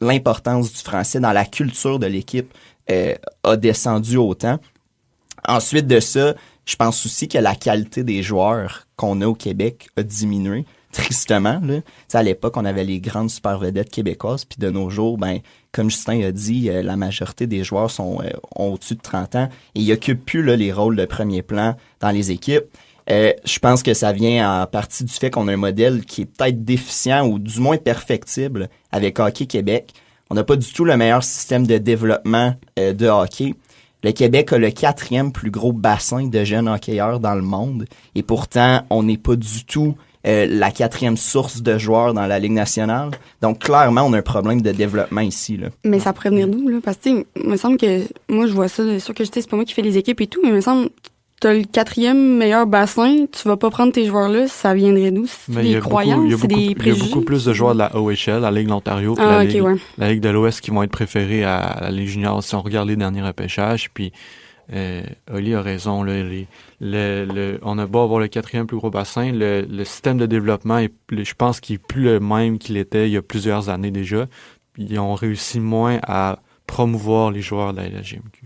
l'importance du français dans la culture de l'équipe a descendu autant. Ensuite de ça, je pense aussi que la qualité des joueurs qu'on a au Québec a diminué. Tristement, là. T'sais, à l'époque, on avait les grandes super vedettes québécoises, puis de nos jours, comme Justin a dit, la majorité des joueurs ont au-dessus de 30 ans et ils occupent plus là, les rôles de premier plan dans les équipes. Je pense que ça vient en partie du fait qu'on a un modèle qui est peut-être déficient ou du moins perfectible avec Hockey Québec. On n'a pas du tout le meilleur système de développement de hockey. Le Québec a le 4e plus gros bassin de jeunes hockeyeurs dans le monde et pourtant, on n'est pas du tout la 4e source de joueurs dans la Ligue nationale. Donc, clairement, on a un problème de développement ici, là. Mais ça pourrait venir d'où, là? Parce que, tu sais, il me semble que, moi, je vois ça, c'est sûr que c'est pas moi qui fais les équipes et tout, mais il me semble, t'as le 4e meilleur bassin, tu vas pas prendre tes joueurs-là, ça viendrait d'où? C'est des croyances, c'est des préjugés? Il y a beaucoup plus de joueurs de la OHL, la Ligue de l'Ontario, que la Ligue de l'Ouest qui vont être préférés à la Ligue junior si on regarde les derniers repêchages. Puis, Oli a raison, là, on a beau avoir le 4e plus gros bassin, le système de développement, je pense qu'il est plus le même qu'il était il y a plusieurs années déjà. Ils ont réussi moins à promouvoir les joueurs de la LHJMQ.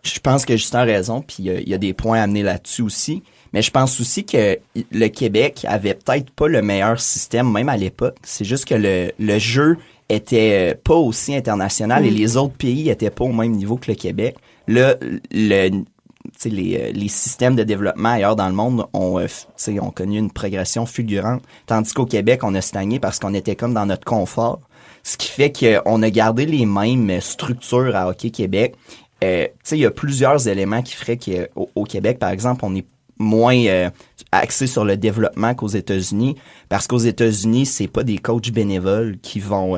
Je pense que Justin a raison, puis il y a des points à amener là-dessus aussi. Mais je pense aussi que le Québec avait peut-être pas le meilleur système, même à l'époque. C'est juste que le jeu était pas aussi international et les autres pays étaient pas au même niveau que le Québec. Là, les systèmes de développement ailleurs dans le monde ont connu une progression fulgurante, tandis qu'au Québec, on a stagné parce qu'on était comme dans notre confort. Ce qui fait qu'on a gardé les mêmes structures à Hockey Québec. Il y a plusieurs éléments qui feraient qu'au Québec, par exemple, on est moins axé sur le développement qu'aux États-Unis, parce qu'aux États-Unis, c'est pas des coachs bénévoles qui vont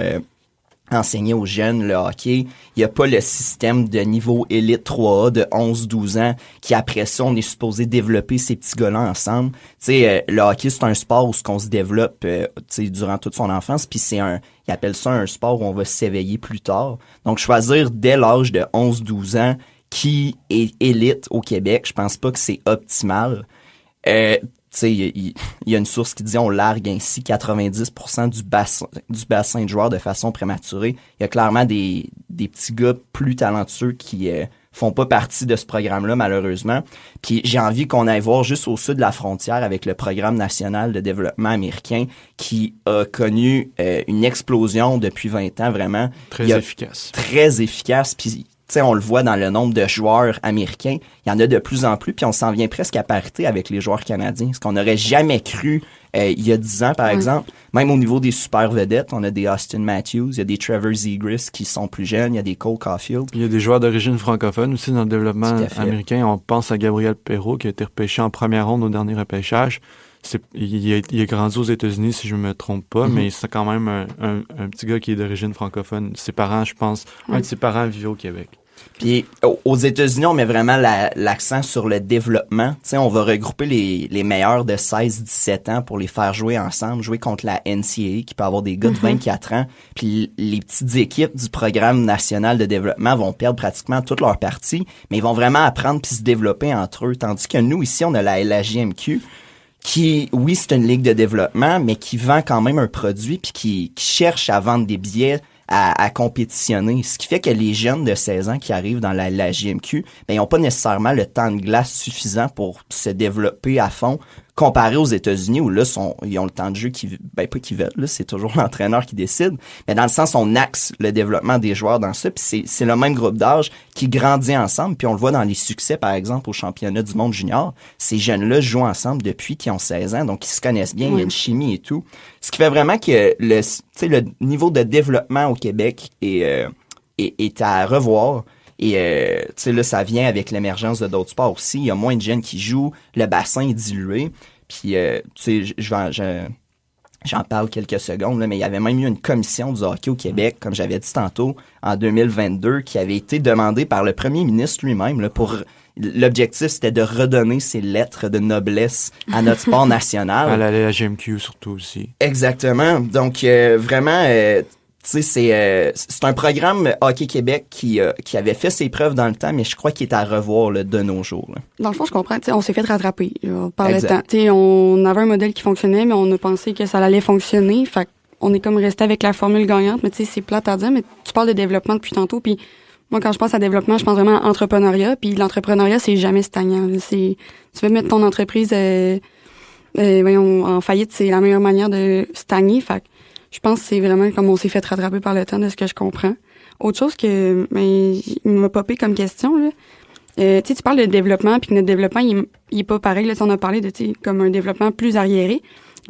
enseigner aux jeunes le hockey. Il n'y a pas le système de niveau élite 3A de 11-12 ans qui, après ça, on est supposé développer ces petits gars-là ensemble. Le hockey, c'est un sport où on se développe durant toute son enfance, puis ils appellent ça un sport où on va s'éveiller plus tard. Donc, choisir dès l'âge de 11-12 ans qui est élite au Québec, je pense pas que c'est optimal. Il y a une source qui dit on largue ainsi 90% du bassin de joueurs de façon prématurée. Il y a clairement des petits gars plus talentueux qui font pas partie de ce programme-là, malheureusement. Puis j'ai envie qu'on aille voir juste au sud de la frontière avec le Programme national de développement américain qui a connu une explosion depuis 20 ans, vraiment. Très efficace. Très efficace, puis on le voit dans le nombre de joueurs américains. Il y en a de plus en plus, puis on s'en vient presque à parité avec les joueurs canadiens. Ce qu'on n'aurait jamais cru il y a 10 ans, par exemple. Même au niveau des super vedettes, on a des Austin Matthews, il y a des Trevor Zegras qui sont plus jeunes, il y a des Cole Caulfield. Il y a des joueurs d'origine francophone aussi dans le développement américain. On pense à Gabriel Perrault qui a été repêché en première ronde au dernier repêchage. Il a grandi aux États-Unis, si je me trompe pas, mais c'est quand même un petit gars qui est d'origine francophone. Ses parents, je pense, un de ses parents vivait au Québec. Puis aux États-Unis, on met vraiment l'accent sur le développement. T'sais, on va regrouper les meilleurs de 16-17 ans pour les faire jouer ensemble, jouer contre la NCAA qui peut avoir des gars de 24 ans. Puis les petites équipes du Programme national de développement vont perdre pratiquement toutes leurs parties, mais ils vont vraiment apprendre puis se développer entre eux. Tandis que nous, ici, on a la LHJMQ qui, oui, c'est une ligue de développement, mais qui vend quand même un produit puis qui cherche à vendre des billets à compétitionner. Ce qui fait que les jeunes de 16 ans qui arrivent dans la JMQ, ben, ils n'ont pas nécessairement le temps de glace suffisant pour se développer à fond, comparé aux États-Unis où là, ils ont le temps de jeu pas qu'ils veulent, là, c'est toujours l'entraîneur qui décide, mais dans le sens, on axe le développement des joueurs dans ça, puis c'est le même groupe d'âge qui grandit ensemble, puis on le voit dans les succès, par exemple, au championnat du monde junior, ces jeunes-là jouent ensemble depuis qu'ils ont 16 ans, donc ils se connaissent bien, il y a une chimie et tout, ce qui fait vraiment que le niveau de développement au Québec est à revoir. Et là, ça vient avec l'émergence de d'autres sports aussi. Il y a moins de jeunes qui jouent, le bassin est dilué. Puis, j'en parle quelques secondes, là, mais il y avait même eu une commission du hockey au Québec, comme j'avais dit tantôt, en 2022, qui avait été demandée par le premier ministre lui-même là, pour... L'objectif, c'était de redonner ces lettres de noblesse à notre sport national. À la LHJMQ surtout aussi. Exactement. Donc, vraiment... c'est un programme Hockey Québec qui avait fait ses preuves dans le temps, mais je crois qu'il est à revoir là, de nos jours. Là. Dans le fond, je comprends. On s'est fait rattraper par le temps. On avait un modèle qui fonctionnait, mais on a pensé que ça allait fonctionner. Fait on est comme resté avec la formule gagnante. Mais c'est plate à dire, mais tu parles de développement depuis tantôt. Puis moi, quand je pense à développement, je pense vraiment à entrepreneuriat. Puis l'entrepreneuriat, c'est jamais stagnant. Tu veux mettre ton entreprise en faillite, c'est la meilleure manière de stagner. Fait je pense que c'est vraiment comme on s'est fait rattraper par le temps de ce que je comprends. Autre chose que il m'a popé comme question, là. Tu parles de développement, puis que notre développement, il est pas pareil. Là, on a parlé de comme un développement plus arriéré.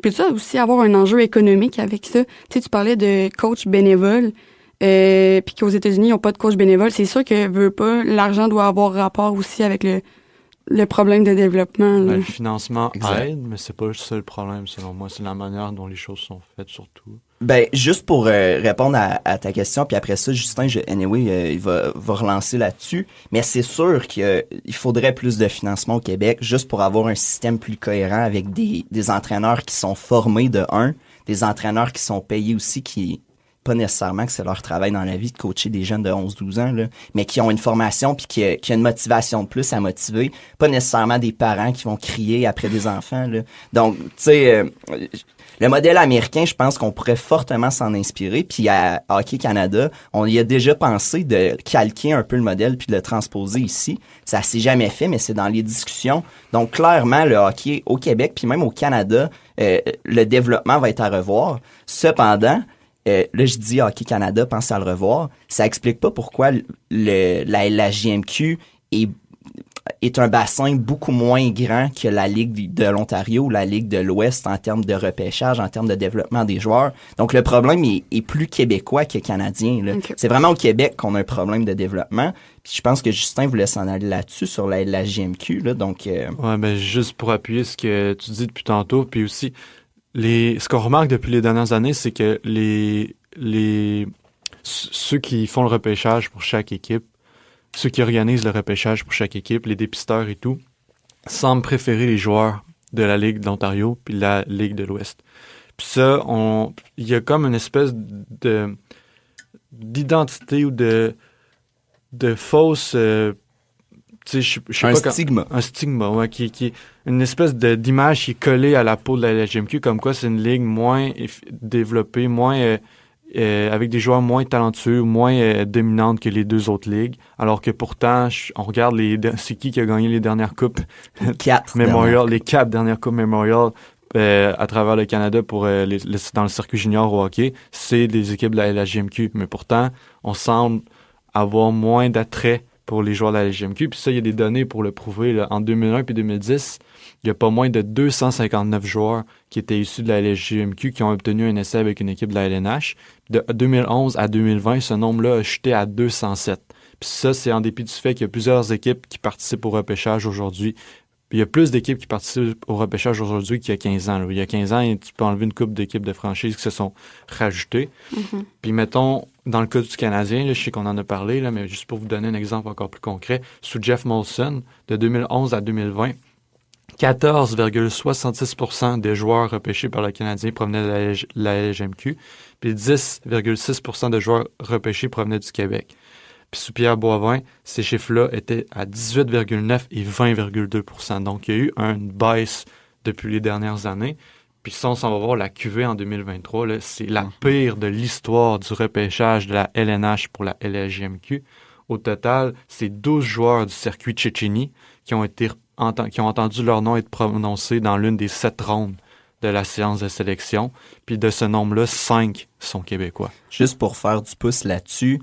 Puis ça aussi avoir un enjeu économique avec ça. Tu parlais de coach bénévole, puis qu'aux États-Unis, ils n'ont pas de coach bénévole. C'est sûr que veut pas, l'argent doit avoir rapport aussi avec le problème de développement. Là. Ben, le financement Exact. aide, mais c'est pas le seul problème, selon moi. C'est la manière dont les choses sont faites, surtout. Ben, juste pour répondre à ta question, puis après ça, Justin, il va relancer là-dessus. Mais c'est sûr qu'il faudrait plus de financement au Québec, juste pour avoir un système plus cohérent avec des entraîneurs qui sont formés de un, des entraîneurs qui sont payés aussi, qui pas nécessairement que c'est leur travail dans la vie de coacher des jeunes de 11-12 ans, là, mais qui ont une formation puis qui a une motivation de plus à motiver, pas nécessairement des parents qui vont crier après des enfants, là. Donc, tu sais, le modèle américain, je pense qu'on pourrait fortement s'en inspirer. Puis à Hockey Canada, on y a déjà pensé de calquer un peu le modèle puis de le transposer ici. Ça s'est jamais fait, mais c'est dans les discussions. Donc clairement, le hockey au Québec puis même au Canada, le développement va être à revoir. Cependant, là, je dis Hockey Canada, pense à le revoir. Ça explique pas pourquoi la JMQ est un bassin beaucoup moins grand que la Ligue de l'Ontario ou la Ligue de l'Ouest en termes de repêchage, en termes de développement des joueurs. Donc, le problème est plus québécois que canadien. Là. Okay. C'est vraiment au Québec qu'on a un problème de développement. Puis je pense que Justin voulait s'en aller là-dessus, sur la JMQ. Là, donc, Ouais, ben juste pour appuyer ce que tu dis depuis tantôt, puis aussi, ce qu'on remarque depuis les dernières années, c'est que ceux qui font le repêchage pour chaque équipe, ceux qui organisent le repêchage pour chaque équipe, les dépisteurs et tout, semblent préférer les joueurs de la Ligue de l'Ontario puis la Ligue de l'Ouest. Puis ça, il y a comme une espèce d'identité ou de fausse... tu sais, je sais un pas stigma. Un stigma, ouais, qui est une espèce d'image qui est collée à la peau de la LGMQ, comme quoi c'est une ligue moins développée, moins... avec des joueurs moins talentueux, moins dominantes que les deux autres ligues, alors que pourtant, on regarde c'est qui a gagné les dernières coupes Memorial, les 4 dernières coupes Memorial à travers le Canada pour dans le circuit junior au hockey, c'est des équipes de la LHJMQ, mais pourtant, on semble avoir moins d'attrait pour les joueurs de la LHJMQ, puis ça, il y a des données pour le prouver. Là. En 2001 puis 2010, il y a pas moins de 259 joueurs qui étaient issus de la LHJMQ qui ont obtenu un essai avec une équipe de la LNH. De 2011 à 2020, ce nombre-là a chuté à 207. Puis ça, c'est en dépit du fait qu'il y a plusieurs équipes qui participent au repêchage aujourd'hui. Puis il y a plus d'équipes qui participent au repêchage aujourd'hui qu'il y a 15 ans. Là. Il y a 15 ans, tu peux enlever une couple d'équipes de franchise qui se sont rajoutées. Mm-hmm. Puis mettons, dans le cas du Canadien, là, je sais qu'on en a parlé, là, mais juste pour vous donner un exemple encore plus concret, sous Jeff Molson, de 2011 à 2020, 14,66% des joueurs repêchés par le Canadien provenaient de la LGMQ, puis 10,6% de joueurs repêchés provenaient du Québec. Puis sous Pierre Boivin, ces chiffres-là étaient à 18,9 et 20,2%. Donc, il y a eu une baisse depuis les dernières années. Puis ça, on s'en va voir la QV en 2023. Là, c'est la pire de l'histoire du repêchage de la LNH pour la LGMQ. Au total, c'est 12 joueurs du circuit Tchétchénie qui ont entendu leur nom être prononcé dans l'une des 7 rondes de la séance de sélection. Puis de ce nombre-là, 5 sont québécois. Juste pour faire du pouce là-dessus,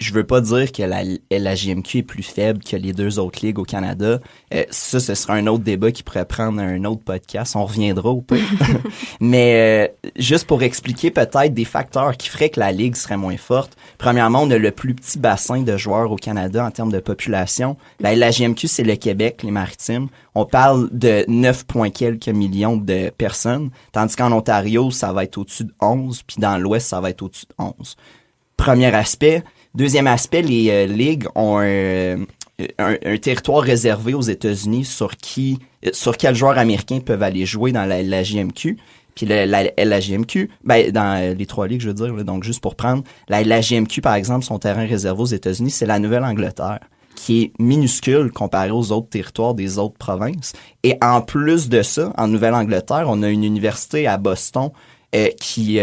je veux pas dire que la JMQ est plus faible que les deux autres ligues au Canada. Ça, ce sera un autre débat qui pourrait prendre un autre podcast. On reviendra au peu. Mais juste pour expliquer peut-être des facteurs qui feraient que la ligue serait moins forte. Premièrement, on a le plus petit bassin de joueurs au Canada en termes de population. La JMQ, c'est le Québec, les Maritimes. On parle de 9 points quelques millions de personnes. Tandis qu'en Ontario, ça va être au-dessus de 11. Puis dans l'Ouest, ça va être au-dessus de 11. Premier aspect. Deuxième aspect, les ligues ont un territoire réservé aux États-Unis sur quels joueurs américains peuvent aller jouer dans la JMQ. Puis la JMQ, dans les 3 ligues, je veux dire, là, donc juste pour prendre, la JMQ, par exemple, son terrain réservé aux États-Unis, c'est la Nouvelle-Angleterre, qui est minuscule comparé aux autres territoires des autres provinces. Et en plus de ça, en Nouvelle-Angleterre, on a une université à Boston qui...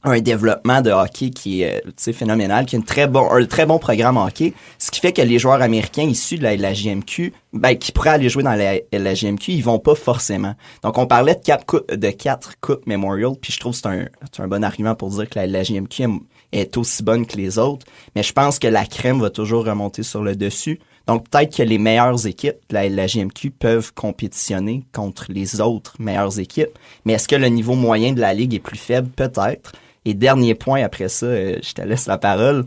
un développement de hockey qui est phénoménal, qui a un très bon programme hockey, ce qui fait que les joueurs américains issus de la JMQ, qui pourraient aller jouer dans la JMQ, ils vont pas forcément. Donc on parlait de 4 coupes Memorial, puis je trouve que c'est un bon argument pour dire que la JMQ est aussi bonne que les autres, mais je pense que la crème va toujours remonter sur le dessus. Donc peut-être que les meilleures équipes de la JMQ peuvent compétitionner contre les autres meilleures équipes, mais est-ce que le niveau moyen de la ligue est plus faible? Peut-être. Et dernier point après ça, je te laisse la parole.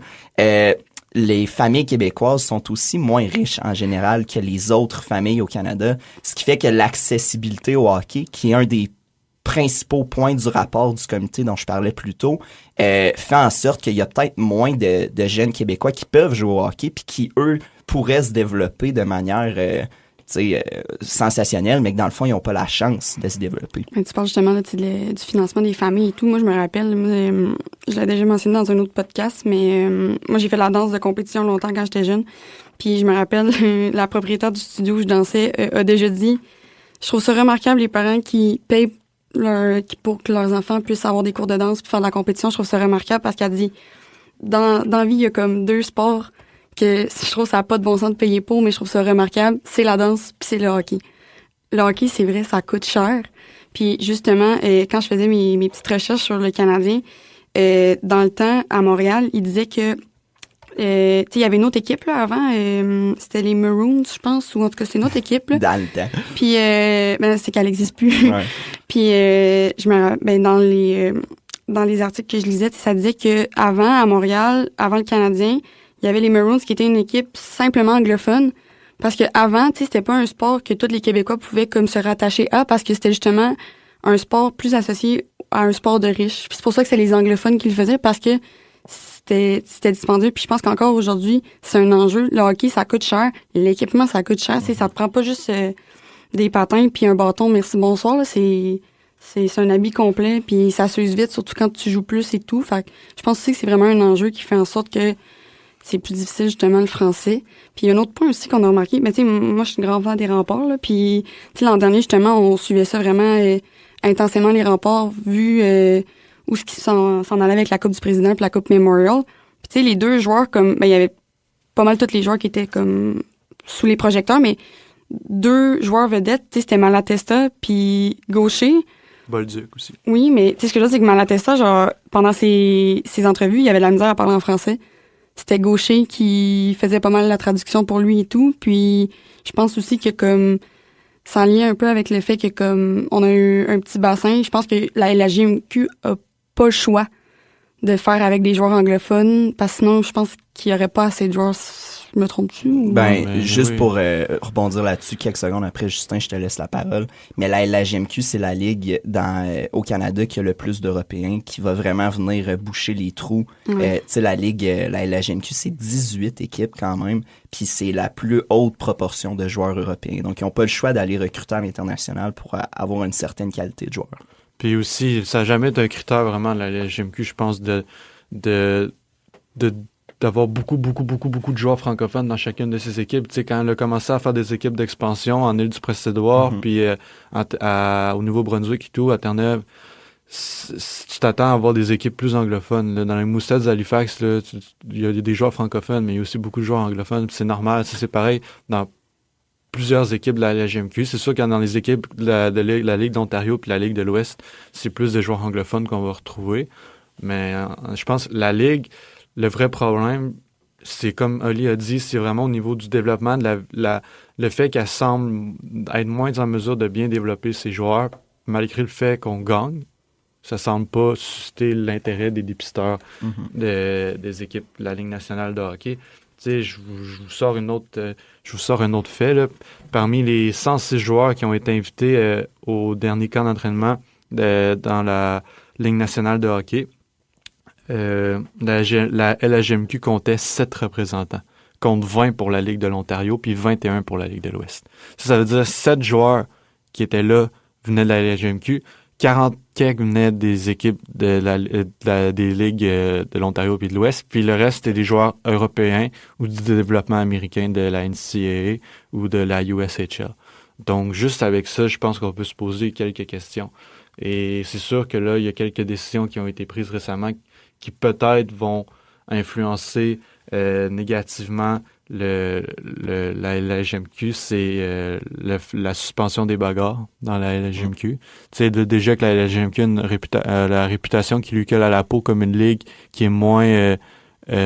les familles québécoises sont aussi moins riches en général que les autres familles au Canada, ce qui fait que l'accessibilité au hockey, qui est un des principaux points du rapport du comité dont je parlais plus tôt, fait en sorte qu'il y a peut-être moins de jeunes Québécois qui peuvent jouer au hockey puis qui, eux, pourraient se développer de manière sensationnelle, mais que dans le fond, ils n'ont pas la chance de se développer. Tu parles justement là, du financement des familles et tout. Moi, je me rappelle, je l'ai déjà mentionné dans un autre podcast, mais moi, j'ai fait la danse de compétition longtemps quand j'étais jeune. Puis je me rappelle, la propriétaire du studio où je dansais a déjà dit, je trouve ça remarquable les parents qui payent pour que leurs enfants puissent avoir des cours de danse puis faire de la compétition. Je trouve ça remarquable parce qu'elle dit, dans la vie, il y a comme 2 sports que je trouve que ça n'a pas de bon sens de payer pour, mais je trouve ça remarquable. C'est la danse puis c'est le hockey. Le hockey, c'est vrai, ça coûte cher. Puis justement, quand je faisais mes petites recherches sur le Canadien, dans le temps, à Montréal, il disait que il y avait une autre équipe là avant, c'était les Maroons, je pense, ou en tout cas c'est une autre équipe là. Dans le temps. Puis c'est qu'elle n'existe plus. Ouais. Puis dans les articles que je lisais, ça disait que avant à Montréal, avant le Canadien, il y avait les Maroons qui étaient une équipe simplement anglophone. Parce que avant, c'était pas un sport que tous les Québécois pouvaient comme se rattacher à, parce que c'était justement un sport plus associé à un sport de riches. Puis c'est pour ça que c'est les anglophones qui le faisaient, parce que c'était dispendieux. Puis je pense qu'encore aujourd'hui, c'est un enjeu. Le hockey, ça coûte cher. L'équipement, ça coûte cher. Ça te prend pas juste des patins puis un bâton, merci, bonsoir. Là, c'est un habit complet, puis ça s'use vite, surtout quand tu joues plus et tout. Fait que je pense aussi que c'est vraiment un enjeu qui fait en sorte que c'est plus difficile, justement, le français. Puis il y a un autre point aussi qu'on a remarqué. Mais tu sais, moi, je suis une grande fan des remparts, là. Puis, tu sais, l'an dernier, justement, on suivait ça vraiment intensément, les remparts, vu où ce qui s'en allait avec la Coupe du Président puis la Coupe Memorial. Puis, tu sais, les 2 joueurs, comme... il y avait pas mal tous les joueurs qui étaient, comme, sous les projecteurs, mais 2 joueurs vedettes, tu sais, c'était Malatesta puis Gaucher. Bolduc aussi. Oui, mais tu sais, ce que je veux dire, c'est que Malatesta, genre, pendant ses entrevues, il avait de la misère à parler en français. C'était Gaucher qui faisait pas mal la traduction pour lui et tout. Puis je pense aussi que comme ça en lien un peu avec le fait que comme on a eu un petit bassin, je pense que la LHJMQ a pas le choix de faire avec des joueurs anglophones, parce que sinon je pense qu'il y aurait pas assez de joueurs. Je me trompe-tu? Ou... Juste oui. pour rebondir là-dessus, quelques secondes après, Justin, je te laisse la parole. Mais la LHJMQ, c'est la ligue au Canada qui a le plus d'Européens, qui va vraiment venir boucher les trous. Ouais. Tu sais, la LHJMQ, c'est 18 équipes quand même, puis c'est la plus haute proportion de joueurs européens. Donc, ils n'ont pas le choix d'aller recruter à l'international pour avoir une certaine qualité de joueurs. Puis aussi, ça n'a jamais été un critère vraiment, la LHJMQ, je pense, d'avoir beaucoup de joueurs francophones dans chacune de ces équipes. Tu sais, quand elle a commencé à faire des équipes d'expansion en Île-du-Prince-Édouard, puis au Nouveau-Brunswick et tout, à Terre-Neuve, tu t'attends à avoir des équipes plus anglophones. Là. Dans les Moussets d'Halifax, il y a des joueurs francophones, mais il y a aussi beaucoup de joueurs anglophones. C'est normal, c'est pareil dans plusieurs équipes de la LHJMQ. C'est sûr que dans les équipes de la Ligue d'Ontario puis la Ligue de l'Ouest, c'est plus des joueurs anglophones qu'on va retrouver. Mais je pense que la Ligue, le vrai problème, c'est comme Oli a dit, c'est vraiment au niveau du développement, le fait qu'elle semble être moins en mesure de bien développer ses joueurs, malgré le fait qu'on gagne. Ça semble pas susciter l'intérêt des dépisteurs des équipes de la Ligue nationale de hockey. Tu sais, je vous sors un autre fait. Là. Parmi les 106 joueurs qui ont été invités au dernier camp d'entraînement dans la Ligue nationale de hockey, la LHJMQ comptait 7 représentants, contre 20 pour la Ligue de l'Ontario, puis 21 pour la Ligue de l'Ouest. Ça veut dire 7 joueurs qui étaient là venaient de la LHJMQ, 40 quelques venaient des équipes des ligues de l'Ontario et de l'Ouest, puis le reste c'était des joueurs européens ou du développement américain de la NCAA ou de la USHL. Donc juste avec ça, je pense qu'on peut se poser quelques questions. Et c'est sûr que là, il y a quelques décisions qui ont été prises récemment qui peut-être vont influencer négativement la LHJMQ, c'est la suspension des bagarres dans la LHJMQ. Tu sais, déjà que la LHJMQ a la réputation qui lui colle à la peau comme une ligue qui est moins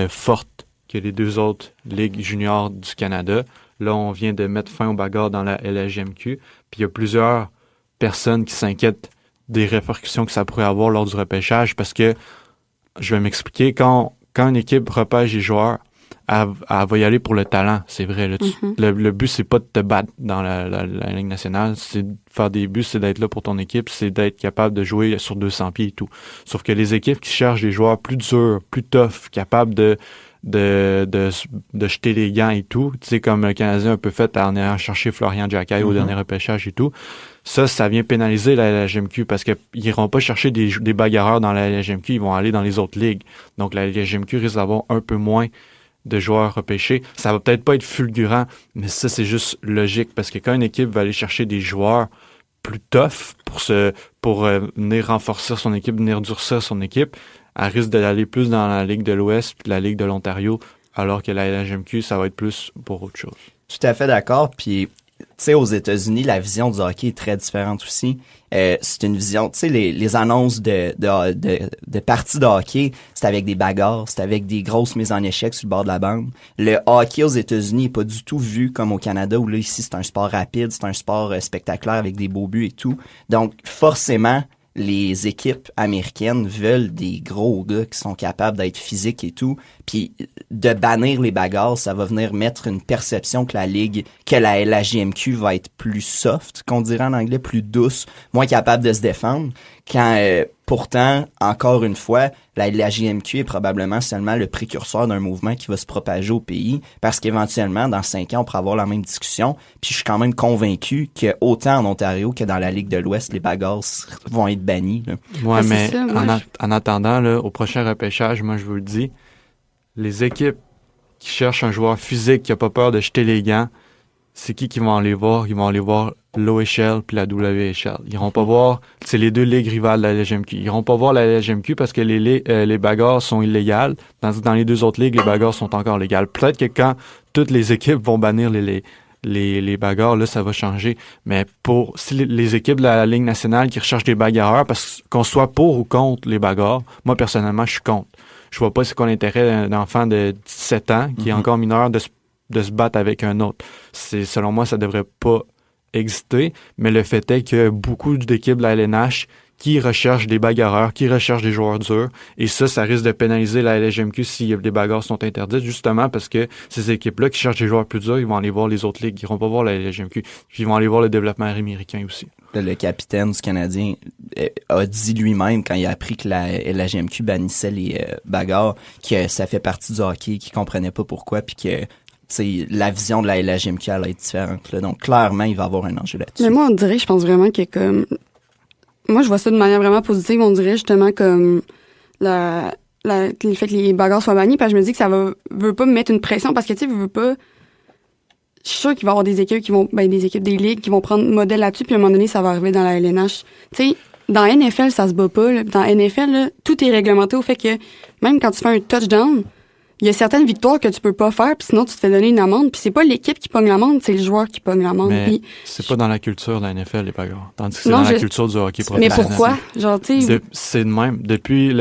forte que les 2 autres ligues juniors du Canada. Là, on vient de mettre fin aux bagarres dans la LHJMQ. Puis il y a plusieurs personnes qui s'inquiètent des répercussions que ça pourrait avoir lors du repêchage parce que, je vais m'expliquer, quand une équipe repêche les joueurs, elle va y aller pour le talent, c'est vrai. Là, le but, c'est pas de te battre dans la Ligue nationale, c'est de faire des buts, c'est d'être là pour ton équipe, c'est d'être capable de jouer sur 200 pieds et tout. Sauf que les équipes qui cherchent des joueurs plus durs, plus tough, capables de jeter les gants et tout, tu sais, comme le Canadien a un peu fait en allant chercher Florian Jacquet au dernier repêchage et tout, ça vient pénaliser la LHMQ parce qu'ils iront pas chercher des bagarreurs dans la LHMQ, ils vont aller dans les autres ligues. Donc la LHMQ risque d'avoir un peu moins de joueurs repêchés. Ça va peut-être pas être fulgurant, mais ça, c'est juste logique parce que quand une équipe va aller chercher des joueurs plus tough pour venir renforcer son équipe, venir durcir son équipe, elle risque d'aller plus dans la Ligue de l'Ouest puis la Ligue de l'Ontario, alors que la LHMQ, ça va être plus pour autre chose. Tout à fait d'accord. Puis, tu sais, aux États-Unis, la vision du hockey est très différente aussi. C'est une vision, tu sais, les annonces de parties de hockey, c'est avec des bagarres, c'est avec des grosses mises en échec sur le bord de la bande. Le hockey aux États-Unis est pas du tout vu comme au Canada, où là, ici, c'est un sport rapide, c'est un sport spectaculaire avec des beaux buts et tout. Donc, forcément, les équipes américaines veulent des gros gars qui sont capables d'être physiques et tout. Puis de bannir les bagarres, ça va venir mettre une perception que la LHJMQ va être plus soft, qu'on dirait en anglais, plus douce, moins capable de se défendre. Quand pourtant, encore une fois, la LHJMQ est probablement seulement le précurseur d'un mouvement qui va se propager au pays, parce qu'éventuellement, dans 5 ans, on pourra avoir la même discussion. Puis je suis quand même convaincu que autant en Ontario que dans la Ligue de l'Ouest, les bagarres vont être bannies. Là. Ouais, mais en attendant, là, au prochain repêchage, moi je vous le dis, les équipes qui cherchent un joueur physique qui a pas peur de jeter les gants, c'est qui vont aller voir? Ils vont aller voir l'OHL puis la WHL. Ils iront pas voir, c'est les deux ligues rivales de la LHMQ. Ils iront pas voir la LHMQ parce que les bagarres sont illégales. Dans les deux autres ligues, les bagarres sont encore légales. Peut-être que quand toutes les équipes vont bannir les bagarres, là, ça va changer. Mais si les équipes de la Ligue nationale qui recherchent des bagarreurs, parce qu'on soit pour ou contre les bagarres, moi, personnellement, je suis contre. Je vois pas c'est quoi l'intérêt d'un enfant de 17 ans qui est encore mineur de se battre avec un autre. Selon moi, ça devrait pas exister, mais le fait est qu'il y a beaucoup d'équipes de la LNH qui recherchent des bagarreurs, qui recherchent des joueurs durs, et ça risque de pénaliser la LHMQ si les bagarres sont interdites, justement parce que ces équipes-là qui cherchent des joueurs plus durs, ils vont aller voir les autres ligues, ils vont pas voir la LHMQ, puis ils vont aller voir le développement américain aussi. Le capitaine du Canadien a dit lui-même, quand il a appris que la LHMQ bannissait les bagarres, que ça fait partie du hockey, qu'il comprenait pas pourquoi, puis que la vision de la LHMQ allait être différente. Là. Donc, clairement, il va y avoir un enjeu là-dessus. Mais moi, on dirait, je pense vraiment que comme... Moi, je vois ça de manière vraiment positive. On dirait justement comme le fait que les bagarres soient bannies, parce que je me dis que ça veut pas me mettre une pression, parce que, tu sais, veut pas... Je suis sûre qu'il va y avoir des équipes des ligues qui vont prendre modèle là-dessus, puis à un moment donné, ça va arriver dans la LNH. Tu sais, dans NFL, ça se bat pas. Là. Dans NFL, là, tout est réglementé au fait que même quand tu fais un touchdown, il y a certaines victoires que tu peux pas faire, puis sinon tu te fais donner une amende, puis c'est pas l'équipe qui pogne l'amende, c'est le joueur qui pogne l'amende. Mais puis, c'est pas dans la culture de la NFL, les bagarres. Tandis que c'est dans la culture du hockey professionnel. Mais pourquoi? Genre, tu sais... C'est de même. Depuis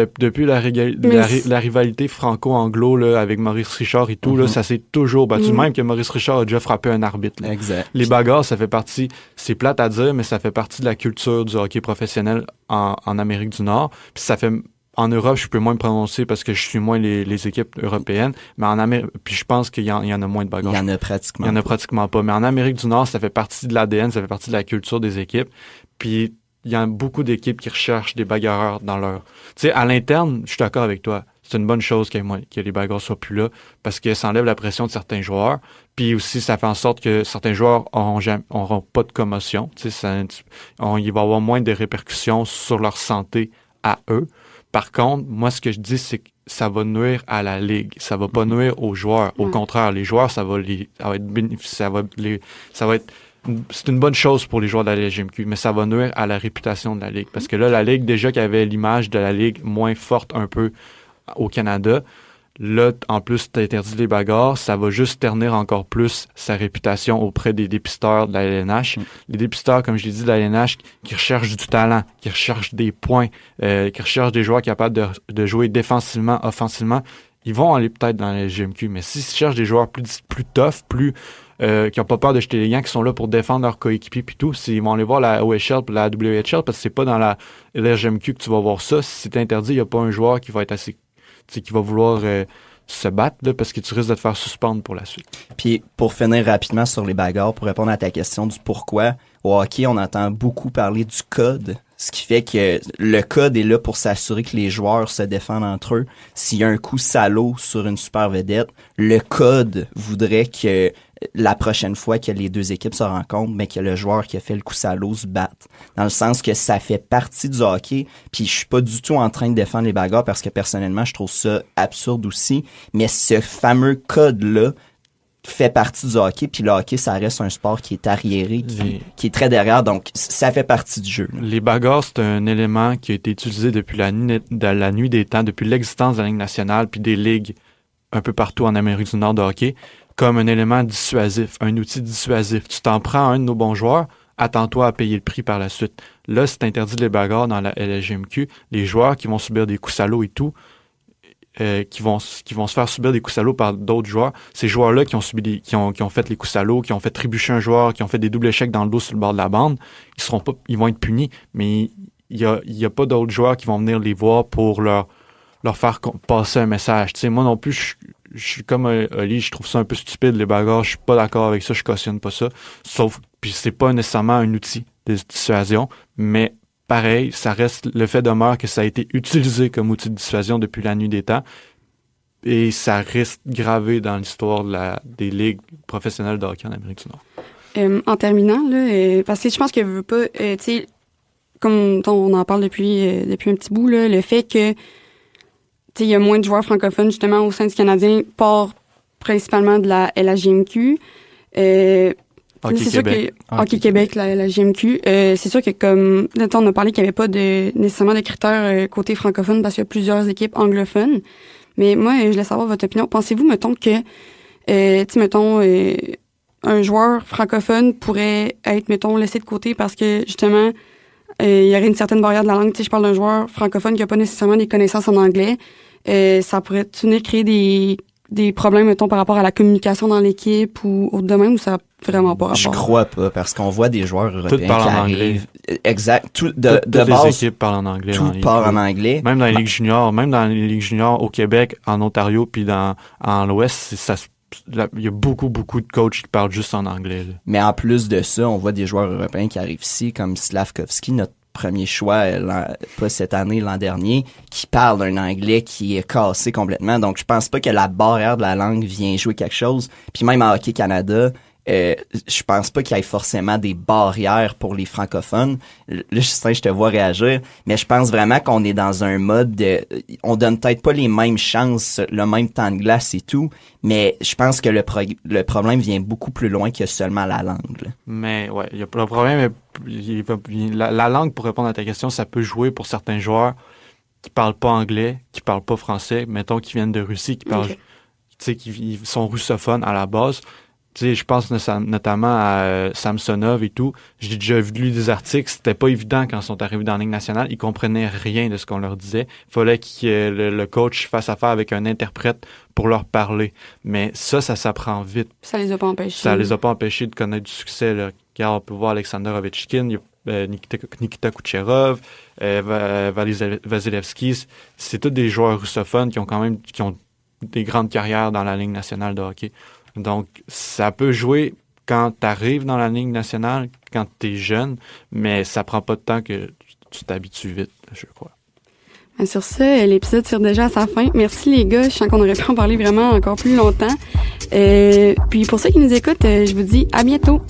la rivalité franco-anglo là, avec Maurice Richard et tout, là, ça s'est toujours battu. Même que Maurice Richard a déjà frappé un arbitre. Là. Exact. Les bagarres, ça fait partie... C'est plate à dire, mais ça fait partie de la culture du hockey professionnel en Amérique du Nord. Puis ça fait... En Europe, je peux moins me prononcer parce que je suis moins les équipes européennes, mais en Amérique, puis je pense qu'il y en a moins de bagarres. Il y en a pratiquement pas. Mais en Amérique du Nord, ça fait partie de l'ADN, ça fait partie de la culture des équipes. Puis il y a beaucoup d'équipes qui recherchent des bagarreurs dans leur... Tu sais, à l'interne, je suis d'accord avec toi. C'est une bonne chose que les bagarres soient plus là parce que ça enlève la pression de certains joueurs. Puis aussi, ça fait en sorte que certains joueurs auront pas de commotion. Tu sais, il va y avoir moins de répercussions sur leur santé à eux. Par contre, moi, ce que je dis, c'est que ça va nuire à la Ligue. Ça va pas nuire aux joueurs. Au contraire, les joueurs, c'est une bonne chose pour les joueurs de la LGMQ, mais ça va nuire à la réputation de la Ligue. Parce que là, la Ligue, déjà qui avait l'image de la Ligue moins forte un peu au Canada, là, en plus, t'as interdit les bagarres, ça va juste ternir encore plus sa réputation auprès des dépisteurs de la LNH. Les dépisteurs, comme je l'ai dit, de la LNH, qui recherchent du talent, qui recherchent des points, qui recherchent des joueurs capables de jouer défensivement, offensivement, ils vont aller peut-être dans la LGMQ. Mais s'ils cherchent des joueurs plus tough, qui n'ont pas peur de jeter les gants, qui sont là pour défendre leurs coéquipiers puis tout, ils vont aller voir la OHL et la WHL, parce que c'est pas dans la LGMQ que tu vas voir ça. Si c'est interdit, il n'y a pas un joueur qui va être assez... qui va vouloir se battre, là, parce que tu risques de te faire suspendre pour la suite. Puis, pour finir rapidement sur les bagarres, pour répondre à ta question du pourquoi, au hockey, on entend beaucoup parler du code, ce qui fait que le code est là pour s'assurer que les joueurs se défendent entre eux. S'il y a un coup salaud sur une super vedette, le code voudrait que la prochaine fois que les deux équipes se rencontrent, mais que le joueur qui a fait le coup salaud se batte. Dans le sens que ça fait partie du hockey, puis je suis pas du tout en train de défendre les bagarres parce que personnellement, je trouve ça absurde aussi, mais ce fameux code-là fait partie du hockey, puis le hockey, ça reste un sport qui est arriéré, qui est très derrière, donc ça fait partie du jeu. Là. Les bagarres, c'est un élément qui a été utilisé depuis la nuit des temps, depuis l'existence de la Ligue nationale, puis des ligues un peu partout en Amérique du Nord de hockey, comme un élément dissuasif, un outil dissuasif. Tu t'en prends à un de nos bons joueurs, attends-toi à payer le prix par la suite. Là, c'est interdit les bagarres dans la LHJMQ. Les joueurs qui vont subir des coups salauds et tout, qui vont se faire subir des coups salauds par d'autres joueurs, ces joueurs-là qui ont fait les coups salauds, qui ont fait trébucher un joueur, qui ont fait des doubles échecs dans le dos sur le bord de la bande, ils vont être punis, mais il y a pas d'autres joueurs qui vont venir les voir pour leur faire passer un message. Tu sais, moi non plus, je suis comme Oli, je trouve ça un peu stupide, les bagarres, je suis pas d'accord avec ça, je cautionne pas ça. Sauf, puis c'est pas nécessairement un outil de dissuasion, mais pareil, ça reste, le fait demeure que ça a été utilisé comme outil de dissuasion depuis la nuit des temps, et ça reste gravé dans l'histoire des ligues professionnelles de hockey en Amérique du Nord. En terminant, là, parce que je pense que veut pas, tu sais, comme on en parle depuis un petit bout, là, le fait que il y a moins de joueurs francophones, justement, au sein du Canadien, part principalement de la LHJMQ. Hockey Québec. Hockey Québec, la LHJMQ. C'est sûr que, comme on a parlé qu'il n'y avait pas nécessairement de critères côté francophone parce qu'il y a plusieurs équipes anglophones. Mais moi, je voulais savoir votre opinion. Pensez-vous, mettons, que, un joueur francophone pourrait être, mettons, laissé de côté parce que, justement, il y aurait une certaine barrière de la langue. Tu sais, je parle d'un joueur francophone qui n'a pas nécessairement des connaissances en anglais. Ça pourrait venir créer des problèmes, mettons, par rapport à la communication dans l'équipe ou au domaine, ou ça n'a vraiment pas rapport? Je crois pas, parce qu'on voit des joueurs européens qui arrivent. Exact. Toutes base, les équipes parlent en anglais. Tout parle en anglais. Même dans les ligues juniors, ligues juniors au Québec, en Ontario, puis en l'Ouest, il y a beaucoup de coachs qui parlent juste en anglais. Là. Mais en plus de ça, on voit des joueurs européens qui arrivent ici, comme Slavkovski, notre premier choix, pas cette année, l'an dernier, qui parle un anglais qui est cassé complètement. Donc, je pense pas que la barrière de la langue vient jouer quelque chose. Puis même en Hockey Canada, je pense pas qu'il y ait forcément des barrières pour les francophones. Là, je te vois réagir, mais je pense vraiment qu'on est dans un mode de... On donne peut-être pas les mêmes chances, le même temps de glace et tout, mais je pense que le problème vient beaucoup plus loin que seulement la langue. Là. Mais ouais, le problème, la langue, pour répondre à ta question, ça peut jouer pour certains joueurs qui parlent pas anglais, qui parlent pas français, mettons qui viennent de Russie, qui parlent, tu sais, qui sont russophones à la base. Tu sais, je pense notamment à Samsonov et tout. J'ai déjà lu des articles, c'était pas évident quand ils sont arrivés dans la Ligue nationale. Ils comprenaient rien de ce qu'on leur disait. Il fallait que le coach fasse affaire avec un interprète pour leur parler. Mais ça s'apprend vite. Ça les a pas empêchés. Ça les a pas empêchés de connaître du succès, là. Car on peut voir Alexander Ovechkin, Nikita Kucherov, Vasilevski. C'est tous des joueurs russophones qui ont des grandes carrières dans la Ligue nationale de hockey. Donc, ça peut jouer quand tu arrives dans la Ligue nationale, quand tu es jeune, mais ça prend pas de temps que tu t'habitues vite, je crois. Sur ça, l'épisode tire déjà à sa fin. Merci les gars, je sens qu'on aurait pu en parler vraiment encore plus longtemps. Puis pour ceux qui nous écoutent, je vous dis à bientôt.